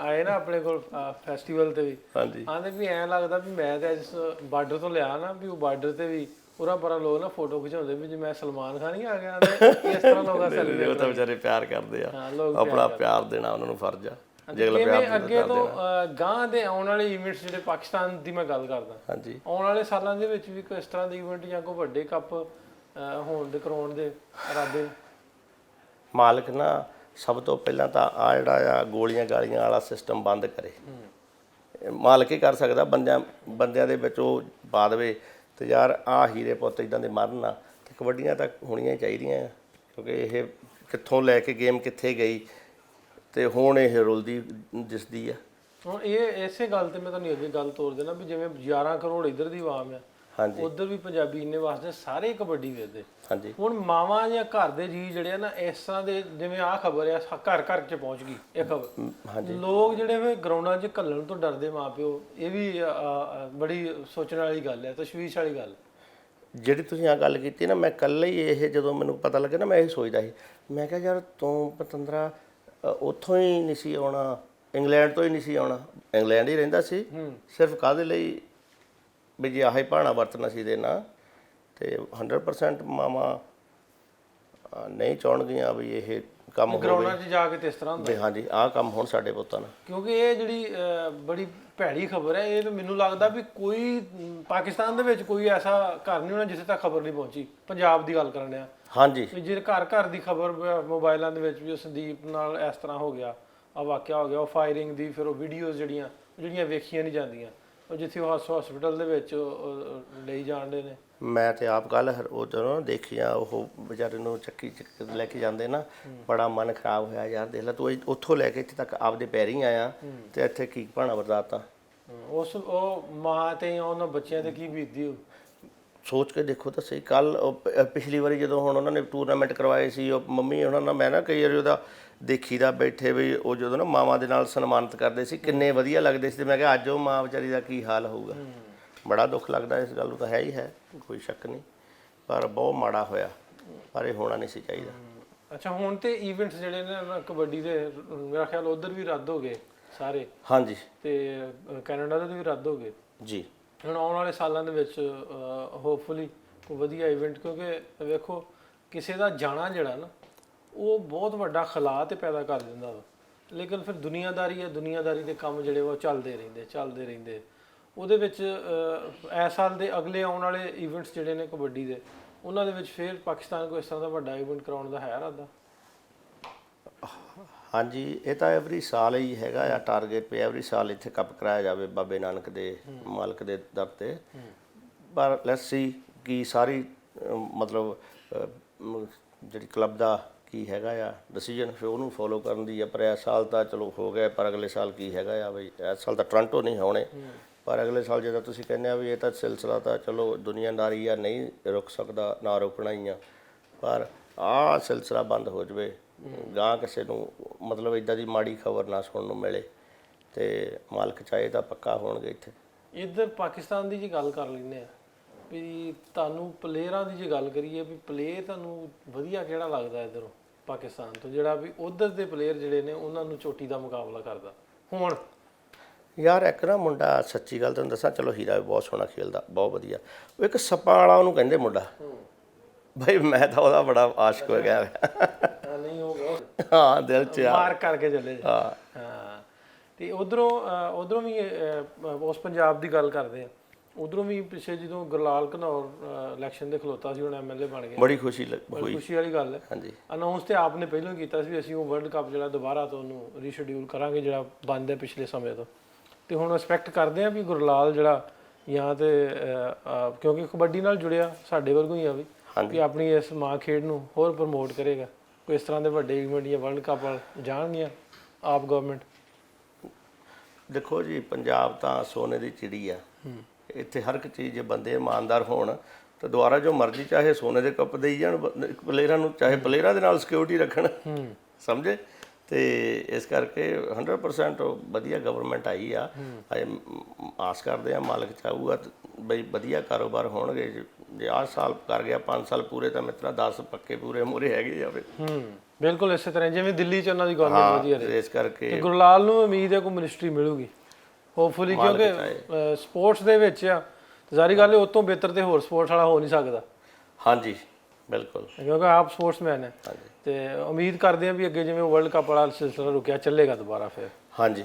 ਆਏ ਨਾ ਆਪਣੇ ਕੋਲ ਫੈਸਟੀਵਲ ਤੇ ਵੀ, ਹਾਂਜੀ, ਆਂਦੇ ਵੀ ਐਂ ਲੱਗਦਾ ਵੀ ਮੈਂ ਤੇ ਅੱਜ ਬਾਰਡਰ ਤੋਂ ਲਿਆ ਨਾ, ਵੀ ਉਹ ਬਾਰਡਰ ਤੇ ਵੀ ਪੂਰਾ ਪਰਾ ਲੋਕ ਨਾ ਫੋਟੋ ਖਿਚਾਉਂਦੇ ਵੀ ਜਿਵੇਂ ਸਲਮਾਨ ਖਾਨ ਹੀ ਆ ਗਿਆ ਤੇ ਇਸ ਤਰ੍ਹਾਂ ਲੋਕਾਂ ਸੈਲੀਬ੍ਰੇਟ ਉਹ ਤਾਂ ਵਿਚਾਰੇ ਪਿਆਰ ਕਰਦੇ ਆ, ਹਾਂ ਲੋਕ ਆਪਣਾ ਪਿਆਰ ਦੇਣਾ ਉਹਨਾਂ ਨੂੰ ਫਰਜ਼ ਆ, ਜੇ ਅਗਲਾ ਕਿਵੇਂ ਪਿਆਰ ਅੱਗੇ ਤੋਂ ਗਾਂ ਦੇ ਆਉਣ ਵਾਲੇ ਇਵੈਂਟਸ ਜਿਹੜੇ ਪਾਕਿਸਤਾਨ ਦੀ ਮੈਂ ਗੱਲ ਕਰਦਾ, ਹਾਂਜੀ ਆਉਣ ਵਾਲੇ ਸਾਲਾਂ ਦੇ ਵਿੱਚ ਵੀ ਕੋਈ ਇਸ ਤਰ੍ਹਾਂ ਦੇ ਇਵੈਂਟ ਜਾਂ ਕੋਈ ਵੱਡੇ ਕੱਪ ਹੋਣ ਦੇ ਕਰਾਉਣ ਦੇ ਇਰਾਦੇ? ਮਾਲਕ ਨਾ ਸਭ ਤੋਂ ਪਹਿਲਾਂ ਤਾਂ ਆ ਜਿਹੜਾ ਆ ਗੋਲੀਆਂ ਗਾਲੀਆਂ ਵਾਲਾ ਸਿਸਟਮ ਬੰਦ ਕਰੇ। ਮਾਲਕ ਹੀ ਕਰ ਸਕਦਾ, ਬੰਦਿਆਂ ਦੇ ਵਿੱਚ ਉਹ ਪਾ ਦੇਵੇ ਤੇ ਯਾਰ ਆ ਹੀਰੇ ਪੁੱਤ ਇਦਾਂ ਦੇ ਮਰਨ ਨਾ, ਤੇ ਕਬੱਡੀਆਂ ਤਾਂ ਹੋਣੀਆਂ ਹੀ ਚਾਹੀਦੀਆਂ ਆ, ਕਿਉਂਕਿ ਇਹ ਕਿੱਥੋਂ ਲੈ ਕੇ ਗੇਮ ਕਿੱਥੇ ਗਈ ਤੇ ਹੁਣ ਇਹ ਰੁਲਦੀ ਦਿਸਦੀ ਆ। ਹੁਣ ਇਹ ਇਸੇ ਗੱਲ ਤੇ ਮੈਂ ਤੁਹਾਨੂੰ ਅੱਗੇ ਗੱਲ ਤੋਰ ਦੇਣਾ ਵੀ ਜਿਵੇਂ 11 ਕਰੋੜ ਇੱਧਰ ਦੀ ਆਵਾਮ ਆ, ਹਾਂਜੀ ਉਧਰ ਵੀ ਪੰਜਾਬੀ ਇੰਨੇ ਵਾਸਤੇ ਸਾਰੇ ਕਬੱਡੀ ਵੇਖਦੇ। ਹਾਂਜੀ ਹੁਣ ਮਾਵਾਂ ਜਾਂ ਘਰ ਦੇ ਜੀ ਜਿਹੜੇ ਆ ਨਾ ਇਸ ਤਰ੍ਹਾਂ ਦੇ, ਜਿਵੇਂ ਆਹ ਖਬਰ ਆ ਘਰ ਘਰ 'ਚ ਪਹੁੰਚ ਗਈ ਇਹ ਖਬਰ, ਹਾਂਜੀ ਲੋਕ ਜਿਹੜੇ ਵੇ ਗਰਾਊਂਡਾਂ 'ਚ ਘੱਲਣ ਤੋਂ ਡਰਦੇ ਮਾਪਿਓ, ਇਹ ਵੀ ਬੜੀ ਸੋਚਣ ਵਾਲੀ ਗੱਲ ਹੈ, ਤਸ਼ਵੀਸ਼ ਵਾਲੀ ਗੱਲ। ਜਿਹੜੀ ਤੁਸੀਂ ਆ ਗੱਲ ਕੀਤੀ ਨਾ, ਮੈਂ ਇਕੱਲਾ ਹੀ ਇਹ ਜਦੋਂ ਮੈਨੂੰ ਪਤਾ ਲੱਗਿਆ ਨਾ, ਮੈਂ ਇਹ ਸੋਚਦਾ ਸੀ, ਮੈਂ ਕਿਹਾ ਯਾਰ ਤੂੰ ਪਤੰਦਰਾ ਉੱਥੋਂ ਹੀ ਨਹੀਂ ਸੀ ਆਉਣਾ, ਇੰਗਲੈਂਡ ਤੋਂ ਹੀ ਨਹੀਂ ਸੀ ਆਉਣਾ, ਇੰਗਲੈਂਡ ਹੀ ਰਹਿੰਦਾ ਸੀ ਸਿਰਫ ਕਾਹਦੇ ਲਈ ਵੀ ਜੇ ਆਹੀ ਭਾਣਾ ਵਰਤਣਾ ਸੀ ਦੇ ਨਾ, ਤੇ 100% ਮਾਵਾਂ ਨਹੀਂ ਚਾਹੁੰਦੀਆਂ ਵੀ ਇਹ ਕੰਮ ਹੋਵੇ ਗਰਾਊਂਡਾਂ 'ਚ ਜਾ ਕੇ ਤੇ ਇਸ ਤਰ੍ਹਾਂ ਹੁੰਦਾ। ਵੀ ਹਾਂਜੀ ਆਹ ਕੰਮ ਹੁਣ ਸਾਡੇ ਪੁੱਤਾਂ ਨਾਲ। ਕਿਉਂਕਿ ਇਹ ਜਿਹੜੀ ਬੜੀ ਭੈੜੀ ਖਬਰ ਹੈ, ਇਹ ਤਾਂ ਮੈਨੂੰ ਲੱਗਦਾ ਵੀ ਕੋਈ ਪਾਕਿਸਤਾਨ ਦੇ ਵਿੱਚ ਕੋਈ ਐਸਾ ਘਰ ਨਹੀਂ ਹੋਣਾ ਜਿੱਥੇ ਤੱਕ ਖਬਰ ਨਹੀਂ ਪਹੁੰਚੀ। ਪੰਜਾਬ ਦੀ ਗੱਲ ਕਰਨ ਆ, ਹਾਂਜੀ ਵੀ ਜੇ ਘਰ ਘਰ ਦੀ ਖਬਰ ਮੋਬਾਈਲਾਂ ਦੇ ਵਿੱਚ ਵੀ ਉਹ ਸੰਦੀਪ ਨਾਲ ਇਸ ਤਰ੍ਹਾਂ ਹੋ ਗਿਆ, ਆ ਵਾਕਿਆ ਹੋ ਗਿਆ, ਉਹ ਫਾਇਰਿੰਗ ਦੀ, ਫਿਰ ਉਹ ਵੀਡੀਓਜ਼ ਜਿਹੜੀਆਂ ਵੇਖੀਆਂ ਨਹੀਂ ਜਾਂਦੀਆਂ, ਉਹ ਜਿੱਥੇ ਉਹ ਹਸਪੀਟਲ ਦੇ ਵਿੱਚ ਲਈ ਜਾਣਦੇ ਨੇ। ਮੈਂ ਤੇ ਆਪ ਕੱਲ ਉਹ ਜਦੋਂ ਦੇਖਿਆ, ਉਹ ਵਿਚਾਰੇ ਨੂੰ ਚੱਕੀ ਲੈ ਕੇ ਜਾਂਦੇ ਨਾ, ਬੜਾ ਮਨ ਖਰਾਬ ਹੋਇਆ ਯਾਰ। ਦੇਖ ਲੈ ਤੂੰ ਉੱਥੋਂ ਲੈ ਕੇ ਇੱਥੇ ਤੱਕ ਆਪਦੇ ਪੈਰੀਂ ਆਇਆ ਤੇ ਇੱਥੇ ਕੀ ਭਾਣਾ ਵਰਦਾਤਾ। ਉਹ ਮਾਂ ਤੇ ਉਹਨਾਂ ਬੱਚਿਆਂ ਤੇ ਕੀ ਬੀਤਦੀ ਹੋ, ਸੋਚ ਕੇ ਦੇਖੋ ਤਾਂ ਸਹੀ। ਕੱਲ ਪਿਛਲੀ ਵਾਰੀ ਜਦੋਂ ਹੁਣ ਉਹਨਾਂ ਨੇ ਟੂਰਨਾਮੈਂਟ ਕਰਵਾਏ ਸੀ, ਉਹ ਮੰਮੀ ਉਹਨਾਂ ਨਾਲ ਮੈਂ ਨਾ ਕਈ ਵਾਰੀ ਉਹਦਾ ਦੇਖੀਦਾ ਬੈਠੇ ਵੀ, ਉਹ ਜਦੋਂ ਨਾ ਮਾਵਾਂ ਦੇ ਨਾਲ ਸਨਮਾਨਿਤ ਕਰਦੇ ਸੀ ਕਿੰਨੇ ਵਧੀਆ ਲੱਗਦੇ ਸੀ, ਤੇ ਮੈਂ ਕਿਹਾ ਅੱਜ ਉਹ ਮਾਂ ਵਿਚਾਰੀ ਦਾ ਕੀ ਹਾਲ ਹੋਊਗਾ। ਬੜਾ ਦੁੱਖ ਲੱਗਦਾ ਇਸ ਗੱਲ ਨੂੰ, ਤਾਂ ਹੈ ਹੀ ਹੈ, ਕੋਈ ਸ਼ੱਕ ਨਹੀਂ, ਪਰ ਬਹੁਤ ਮਾੜਾ ਹੋਇਆ, ਪਰ ਇਹ ਹੋਣਾ ਨਹੀਂ ਸੀ ਚਾਹੀਦਾ। ਅੱਛਾ, ਹੁਣ ਤੇ ਇਵੈਂਟਸ ਜਿਹੜੇ ਨੇ ਨਾ ਕਬੱਡੀ ਦੇ, ਮੇਰਾ ਖਿਆਲ ਉਧਰ ਵੀ ਰੱਦ ਹੋ ਗਏ ਸਾਰੇ, ਹਾਂਜੀ ਤੇ ਕੈਨੇਡਾ ਦੇ ਵੀ ਰੱਦ ਹੋ ਗਏ ਜੀ। ਹੁਣ ਆਉਣ ਵਾਲੇ ਸਾਲਾਂ ਦੇ ਵਿੱਚ ਹੋਪਫੁਲੀ ਕੋਈ ਵਧੀਆ ਇਵੈਂਟ, ਕਿਉਂਕਿ ਵੇਖੋ ਕਿਸੇ ਦਾ ਜਾਣਾ ਜਿਹੜਾ ਨਾ ਉਹ ਬਹੁਤ ਵੱਡਾ ਖਲਾ ਤੇ ਪੈਦਾ ਕਰ ਦਿੰਦਾ ਵਾ, ਲੇਕਿਨ ਫਿਰ ਦੁਨੀਆਦਾਰੀ ਹੈ, ਦੁਨੀਆਦਾਰੀ ਦੇ ਕੰਮ ਜਿਹੜੇ ਉਹ ਚੱਲਦੇ ਰਹਿੰਦੇ। ਉਹਦੇ ਵਿੱਚ ਇਸ ਸਾਲ ਦੇ ਅਗਲੇ ਆਉਣ ਵਾਲੇ ਇਵੈਂਟਸ ਜਿਹੜੇ ਨੇ ਕਬੱਡੀ ਦੇ, ਉਹਨਾਂ ਦੇ ਵਿੱਚ ਫਿਰ ਪਾਕਿਸਤਾਨ ਕੋਈ ਇਸ ਤਰ੍ਹਾਂ ਦਾ ਵੱਡਾ ਇਵੈਂਟ ਕਰਾਉਣ ਦਾ ਹੈ ਇਰਾਦਾ? ਹਾਂਜੀ, ਇਹ ਤਾਂ ਐਵਰੀ ਸਾਲ ਹੀ ਹੈਗਾ ਆ ਟਾਰਗੇਟ ਵੀ ਐਵਰੀ ਸਾਲ ਇੱਥੇ ਕੱਪ ਕਰਾਇਆ ਜਾਵੇ ਬਾਬੇ ਨਾਨਕ ਦੇ ਮਾਲਕ ਦੇ ਦਰ ਤੇ। ਪਰ ਲੈਟਸ ਸੀ ਕਿ ਸਾਰੀ ਮਤਲਬ ਜਿਹੜੀ ਕਲੱਬ ਦਾ ਕੀ ਹੈਗਾ ਆ ਡਿਸੀਜਨ, ਫਿਰ ਉਹਨੂੰ ਫੋਲੋ ਕਰਨ ਦੀ ਆ। ਪਰ ਇਸ ਸਾਲ ਤਾਂ ਚਲੋ ਹੋ ਗਿਆ, ਪਰ ਅਗਲੇ ਸਾਲ ਕੀ ਹੈਗਾ ਆ ਬਈ, ਇਸ ਸਾਲ ਤਾਂ ਟੋਰਾਂਟੋ ਨਹੀਂ ਹੋਣੇ, ਪਰ ਅਗਲੇ ਸਾਲ ਜਦੋਂ ਤੁਸੀਂ ਕਹਿੰਦੇ ਆ ਵੀ ਇਹ ਤਾਂ ਸਿਲਸਿਲਾ ਤਾਂ ਚਲੋ ਦੁਨੀਆਦਾਰੀ ਆ, ਨਹੀਂ ਰੁਕ ਸਕਦਾ, ਨਾ ਰੁਕਣਾ ਹੀ ਆ, ਪਰ ਆਹ ਸਿਲਸਿਲਾ ਬੰਦ ਹੋ ਜਾਵੇ, ਗਾਂ ਕਿਸੇ ਨੂੰ ਮਤਲਬ ਇੱਦਾਂ ਦੀ ਮਾੜੀ ਖਬਰ ਨਾ ਸੁਣਨ ਨੂੰ ਮਿਲੇ, ਤੇ ਮਾਲਕ ਚਾਹੇ ਤਾਂ ਪੱਕਾ ਹੋਣਗੇ ਇੱਥੇ। ਇੱਧਰ ਪਾਕਿਸਤਾਨ ਦੀ ਜੀ ਗੱਲ ਕਰ ਲੈਂਦੇ ਆ ਵੀ ਤੁਹਾਨੂੰ ਪਲੇਅਰਾਂ ਦੀ ਜੇ ਗੱਲ ਕਰੀਏ ਵੀ ਪਲੇਅਰ ਤੁਹਾਨੂੰ ਵਧੀਆ ਕਿਹੜਾ ਲੱਗਦਾ ਇੱਧਰੋਂ ਪਾਕਿਸਤਾਨ ਤੋਂ, ਜਿਹੜਾ ਵੀ ਉਧਰ ਦੇ ਪਲੇਅਰ ਜਿਹੜੇ ਨੇ ਉਹਨਾਂ ਨੂੰ ਚੋਟੀ ਦਾ ਮੁਕਾਬਲਾ ਕਰਦਾ ਹੁਣ? ਯਾਰ ਇੱਕ ਨਾ ਮੁੰਡਾ, ਸੱਚੀ ਗੱਲ ਤੁਹਾਨੂੰ ਦੱਸਾਂ, ਚਲੋ ਹੀਰਾ ਵੀ ਬਹੁਤ ਸੋਹਣਾ ਖੇਲਦਾ, ਬਹੁਤ ਵਧੀਆ, ਉਹ ਇੱਕ ਸੱਪਾਂ ਵਾਲਾ ਉਹਨੂੰ ਕਹਿੰਦੇ ਮੁੰਡਾ, ਭਾਈ ਮੈਂ ਤਾਂ ਉਹਦਾ ਬੜਾ ਆਸ਼ਕ ਹੋ ਗਿਆ। ਨਹੀਂ ਉਹ ਬਹੁਤ ਹਾਂ ਦਿਲ 'ਚ ਮਾਰ ਕਰਕੇ ਚੱਲੇ। ਹਾਂ ਤੇ ਉਧਰੋਂ ਵੀ ਉਸ ਪੰਜਾਬ ਦੀ ਗੱਲ ਕਰਦੇ ਆ, ਉਧਰੋਂ ਵੀ ਪਿੱਛੇ ਜਦੋਂ ਗੁਰਲਾਲ ਘਨੌਰ ਇਲੈਕਸ਼ਨ ਦੇ ਖਲੋਤਾ ਸੀ, ਹੁਣ ਐਮਐਲਏ ਬਣ ਗਿਆ, ਬੜੀ ਖੁਸ਼ੀ ਬੜੀ ਹੋਈ। ਖੁਸ਼ੀ ਵਾਲੀ ਗੱਲ ਹੈ। ਹਾਂਜੀ, ਅਨਾਉਂਸ ਤੇ ਆਪਨੇ ਪਹਿਲਾਂ ਹੀ ਕੀਤਾ ਸੀ ਵੀ ਅਸੀਂ ਉਹ ਵਰਲਡ ਕੱਪ ਜਿਹੜਾ ਦੁਬਾਰਾ ਤੋਂ ਉਹਨੂੰ ਰੀਸ਼ਡਿਊਲ ਕਰਾਂਗੇ, ਜਿਹੜਾ ਬੰਦ ਹੈ ਪਿਛਲੇ ਸਮੇਂ ਤੋਂ। ਤੇ ਹੁਣ ਐਕਸਪੈਕਟ ਕਰਦੇ ਆ ਵੀ ਗੁਰਲਾਲ ਜਿਹੜਾ ਜਾਂ ਤੇ ਕਿਉਂਕਿ ਕਬੱਡੀ ਨਾਲ ਜੁੜਿਆ ਸਾਡੇ ਵਰਗੂ ਹੀ ਆ ਵੀ, ਕਿ ਆਪਣੀ ਇਸ ਮਾਂ ਖੇਡ ਨੂੰ ਹੋਰ ਪ੍ਰਮੋਟ ਕਰੇਗਾ, ਕੋਈ ਇਸ ਤਰ੍ਹਾਂ ਦੇ ਵੱਡੇ ਇਵੈਂਟ ਜਾਂ ਵਰਲਡ ਕੱਪ ਵੱਲ ਜਾਣਗੀਆਂ ਆਪ ਗਵਰਨਮੈਂਟ? ਦੇਖੋ ਜੀ, ਪੰਜਾਬ ਤਾਂ ਸੋਨੇ ਦੀ ਚਿੜੀ ਆ, ਇੱਥੇ ਹਰ ਇੱਕ ਚੀਜ਼ ਜੇ ਬੰਦੇ ਇਮਾਨਦਾਰ ਹੋਣ ਤਾਂ ਦੁਬਾਰਾ ਜੋ ਮਰਜ਼ੀ ਚਾਹੇ ਸੋਨੇ ਦੇ ਕੱਪ ਦੇਈ ਜਾਣ ਪਲੇਅਰਾਂ ਨੂੰ, ਚਾਹੇ ਪਲੇਅਰਾਂ ਦੇ ਨਾਲ ਸਿਕਿਉਰਿਟੀ ਰੱਖਣ, ਸਮਝੇ। ਤੇ ਇਸ ਕਰਕੇ 100% ਵਧੀਆ ਗਵਰਨਮੈਂਟ ਆਈ ਆ, ਆਸ ਕਰਦੇ ਆ ਮਾਲਕ ਚਾਹੂਗਾ ਬਈ ਵਧੀਆ ਕਾਰੋਬਾਰ ਹੋਣਗੇ। ਜੇ 8 ਸਾਲ ਕਰ ਗਿਆ, 5 ਸਾਲ ਪੂਰੇ, ਤਾਂ ਮਿੱਤਰਾ 10 ਪੱਕੇ ਪੂਰੇ ਮੂਰੇ ਹੈਗੇ ਜਾਵੇ। ਬਿਲਕੁਲ ਇਸੇ ਤਰ੍ਹਾਂ ਜਿਵੇਂ ਦਿੱਲੀ 'ਚ ਉਹਨਾਂ ਦੀ ਗਵਰਨਮੈਂਟ ਵਧੀਆ ਰਹੀ, ਇਸ ਕਰਕੇ ਤੇ ਗੁਰਲਾਲ ਨੂੰ ਉਮੀਦ ਹੈ ਕੋਈ ਮਿਨਿਸਟਰੀ ਮਿਲੂਗੀ ਹੋਪਫੁਲੀ, ਕਿਉਂਕਿ ਸਪੋਰਟਸ ਦੇ ਵਿੱਚ ਆ ਤੇ ਸਾਰੀ ਗੱਲ ਉਹ ਤੋਂ ਬਿਹਤਰ ਤੇ ਹੋਰ ਸਪੋਰਟਸ ਵਾਲਾ ਹੋ ਨਹੀਂ ਸਕਦਾ, ਹਾਂਜੀ ਬਿਲਕੁਲ। ਕਿਉਂਕਿ ਆਪ ਸਪੋਰਟਸਮੈਨ ਹੈ। ਹਾਂਜੀ ਤੇ ਉਮੀਦ ਕਰਦੇ ਹਾਂ ਵੀ ਅੱਗੇ ਜਿਵੇਂ ਵਰਲਡ ਕੱਪ ਵਾਲਾ ਸਿਲਸਿਲਾ ਰੁਕਿਆ ਚੱਲੇਗਾ ਦੁਬਾਰਾ ਫਿਰ, ਹਾਂਜੀ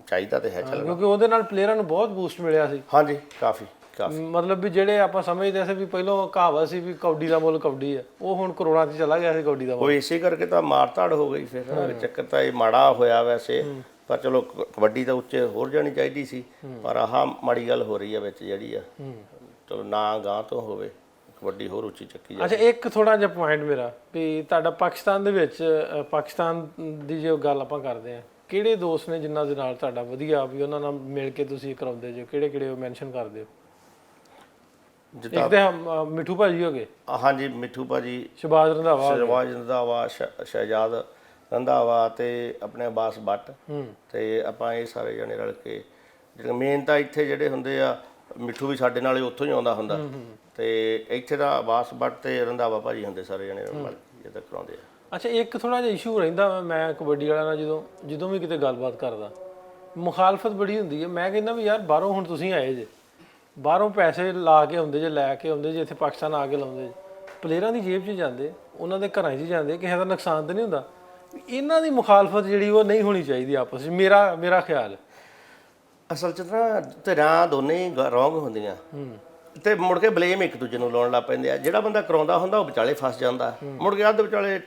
ਚਾਹੀਦਾ ਤੇ ਹੈ ਚੱਲਣਾ। ਕਿਉਂਕਿ ਉਹਦੇ ਨਾਲ ਪਲੇਅਰਾਂ ਨੂੰ ਬਹੁਤ ਬੂਸਟ ਮਿਲਿਆ ਸੀ। ਹਾਂਜੀ ਕਾਫੀ ਕਾਫੀ। ਮਤਲਬ ਵੀ ਜਿਹੜੇ ਆਪਾਂ ਸਮਝਦੇ ਸੀ ਵੀ ਪਹਿਲਾਂ ਕਹਾਵਤ ਸੀ ਵੀ ਕਬੱਡੀ ਦਾ ਮੁੱਲ ਕਬੱਡੀ ਹੈ, ਉਹ ਹੁਣ ਕਰੋੜਾਂ 'ਚ ਚਲਾ ਗਿਆ ਸੀ ਕਬੱਡੀ ਦਾ ਮੁੱਲ। ਉਹ ਇਸੇ ਕਰਕੇ ਤਾਂ ਮਾਰ ਧਾੜ ਹੋ ਗਈ ਫਿਰ। ਚੱਕਰ ਤਾਂ ਇਹ ਮਾੜਾ ਹੋਇਆ ਵੈਸੇ, ਪਰ ਚਲੋ ਕਬੱਡੀ ਤਾਂ ਉੱਚੇ ਹੋਰ ਜਾਣੀ ਚਾਹੀਦੀ ਸੀ, ਪਰ ਆਹ ਮਾੜੀ ਗੱਲ ਹੋ ਰਹੀ ਆ ਵਿੱਚ ਜਿਹੜੀ ਆ। ਚਲੋ ਨਾ ਗਾਂ ਤੋਂ ਹੋਵੇ, ਕਬੱਡੀ ਹੋਰ ਉੱਚੀ ਚੱਕੀ ਜਾਵੇ। ਅੱਛਾ, ਇੱਕ ਥੋੜਾ ਜਿਹਾ ਪੁਆਇੰਟ ਮੇਰਾ ਵੀ ਤੁਹਾਡਾ ਪਾਕਿਸਤਾਨ ਦੇ ਵਿੱਚ, ਪਾਕਿਸਤਾਨ ਦੀ ਜੋ ਗੱਲ ਆਪਾਂ ਕਰਦੇ ਹਾਂ, ਕਿਹੜੇ ਦੋਸਤ ਨੇ ਜਿਨ੍ਹਾਂ ਦੇ ਨਾਲ ਤੁਹਾਡਾ ਵਧੀਆ ਵੀ ਉਹਨਾਂ ਨਾਲ ਮਿਲ ਕੇ ਤੁਸੀਂ ਕਰਾਉਂਦੇ ਜੋ, ਕਿਹੜੇ ਕਿਹੜੇ ਉਹ ਮੈਂਸ਼ਨ ਕਰਦੇ ਹੋ? ਇੱਕ ਤੇ ਮਿੱਠੂ ਭਾਜੀ ਹੋ ਗਏ। ਹਾਂਜੀ ਮਿੱਠੂ ਭਾਜੀ, ਸ਼ਹਿਬਾਜ਼ ਰੰਧਾਵਾ, ਰੰਧਾਵਾ, ਸ਼ਹਿਜਾਦ ਰੰਧਾਵਾ ਤੇ ਆਪਣੇ ਅਬਾਸ ਬੱਟ, ਤੇ ਆਪਾਂ ਇਹ ਸਾਰੇ ਜਣੇ ਰਲ ਕੇ ਜਿਹੜੇ ਮੇਨ ਤਾਂ ਇੱਥੇ ਜਿਹੜੇ ਹੁੰਦੇ ਆ, ਮਿੱਠੂ ਵੀ ਸਾਡੇ ਨਾਲ ਉੱਥੋਂ ਹੀ ਆਉਂਦਾ ਹੁੰਦਾ, ਤੇ ਇੱਥੇ ਦਾ ਅਬਾਸ ਬੱਟ ਤੇ ਰੰਧਾਵਾ ਭਾਜੀ ਹੁੰਦੇ ਸਾਰੇ ਜਣੇ ਮਿਲ ਕੇ ਜਿੱਦਾਂ ਕਰਾਉਂਦੇ ਆ। ਅੱਛਾ, ਇੱਕ ਥੋੜਾ ਜਿਹਾ ਇਸ਼ੂ ਰਹਿੰਦਾ, ਮੈਂ ਕਬੱਡੀ ਵਾਲਿਆਂ ਨਾਲ ਜਦੋਂ ਵੀ ਕਿਤੇ ਗੱਲਬਾਤ ਕਰਦਾ, ਮੁਖਾਲਫਤ ਬੜੀ ਹੁੰਦੀ ਹੈ। ਮੈਂ ਕਹਿੰਦਾ ਵੀ ਯਾਰ ਬਾਹਰੋਂ ਹੁਣ ਤੁਸੀਂ ਆਏ ਜੇ, ਬਾਹਰੋਂ ਪੈਸੇ ਲਾ ਕੇ ਆਉਂਦੇ ਜੇ, ਲੈ ਕੇ ਆਉਂਦੇ ਜੇ, ਇੱਥੇ ਪਾਕਿਸਤਾਨ ਆ ਕੇ ਲਾਉਂਦੇ ਜੇ, ਪਲੇਅਰਾਂ ਦੀ ਜੇਬ 'ਚ ਜਾਂਦੇ, ਉਹਨਾਂ ਦੇ ਘਰਾਂ 'ਚ ਜਾਂਦੇ, ਕਿਸੇ ਦਾ ਨੁਕਸਾਨ ਤਾਂ ਨਹੀਂ ਹੁੰਦਾ। ਇਹਨਾਂ ਦੀ ਮੁਖਾਲਫਤ ਜਿਹੜੀ ਉਹ ਨਹੀਂ ਹੋਣੀ ਚਾਹੀਦੀ ਆਪਸ 'ਚ, ਮੇਰਾ ਖਿਆਲ ਹੈ। ਅਸਲ 'ਚ ਨਾ ਧਿਰਾਂ ਦੋਨੇ ਹੀ ਰੋਂਗ ਹੁੰਦੀਆਂ, ਤੇ ਮੁੜ ਕੇ ਬਲੇਮ ਇੱਕ ਦੂਜੇ ਨੂੰ ਲਾਉਣ ਲੱਗ ਪੈਂਦੇ ਆ। ਜਿਹੜਾ ਬੰਦਾ ਕਰਾਉਂਦਾ ਹੁੰਦਾ ਉਹ ਵਿਚਾਲੇ ਫਸ ਜਾਂਦਾ, ਮੁੜ ਕੇ ਅੱਧ ਵਿਚਾਲੇ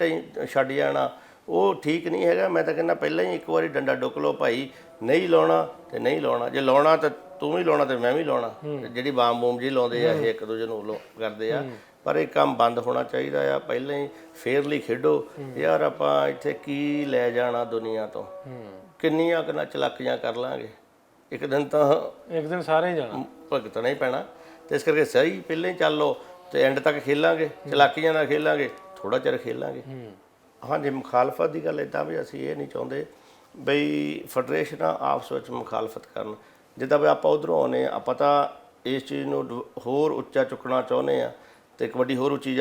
ਛੱਡ ਜਾਣਾ, ਉਹ ਠੀਕ ਨਹੀਂ ਹੈਗਾ। ਮੈਂ ਤਾਂ ਕਹਿੰਦਾ ਪਹਿਲਾਂ ਹੀ ਇੱਕ ਵਾਰੀ ਡੰਡਾ ਡੁੱਕ ਲਓ ਭਾਈ, ਨਹੀਂ ਲਾਉਣਾ ਤੇ ਨਹੀਂ ਲਾਉਣਾ, ਜੇ ਲਾਉਣਾ ਤਾਂ ਤੂੰ ਵੀ ਲਾਉਣਾ ਤੇ ਮੈਂ ਵੀ ਲਾਉਣਾ। ਜਿਹੜੀ ਬਾਮ ਬੂਮ ਜੀ ਲਾਉਂਦੇ ਆ ਇਹ ਇੱਕ ਦੂਜੇ ਨੂੰ ਕਰਦੇ ਆ, ਪਰ ਇਹ ਕੰਮ ਬੰਦ ਹੋਣਾ ਚਾਹੀਦਾ ਆ। ਪਹਿਲਾਂ ਹੀ ਫੇਅਰਲੀ ਖੇਡੋ ਯਾਰ, ਆਪਾਂ ਇੱਥੇ ਕੀ ਲੈ ਜਾਣਾ ਦੁਨੀਆ ਤੋਂ, ਕਿੰਨੀਆਂ ਕੁ ਚਲਾਕੀਆਂ ਕਰ ਲਾਂਗੇ, ਇੱਕ ਦਿਨ ਸਾਰੇ ਹੀ ਜਾਣਾ, ਭੁਗਤਣਾ ਹੀ ਪੈਣਾ। ਤੇ ਇਸ ਕਰਕੇ ਸਹੀ ਪਹਿਲਾਂ ਹੀ ਚੱਲ ਲਓ ਤੇ ਐਂਡ ਤੱਕ ਖੇਲਾਂਗੇ, ਚਲਾਕੀਆਂ ਨਾਲ ਖੇਲਾਂਗੇ, ਥੋੜਾ ਚਿਰ ਖੇਲਾਂਗੇ। ਹਾਂਜੀ, ਮੁਖਾਲਫਤ ਦੀ ਗੱਲ ਇੱਦਾਂ ਵੀ ਅਸੀਂ ਇਹ ਨਹੀਂ ਚਾਹੁੰਦੇ ਬਈ ਫੈਡਰੇਸ਼ਨਾਂ ਆਪਸ ਵਿੱਚ ਮੁਖਾਲਫਤ ਕਰਨ। ਜਿੱਦਾਂ ਵੀ ਆਪਾਂ ਉੱਧਰੋਂ ਆਉਂਦੇ, ਆਪਾਂ ਤਾਂ ਇਸ ਚੀਜ਼ ਨੂੰ ਹੋਰ ਉੱਚਾ ਚੁੱਕਣਾ ਚਾਹੁੰਦੇ ਹਾਂ ਤੇ ਕਬੱਡੀ ਹੋਰ ਉੱਚੀ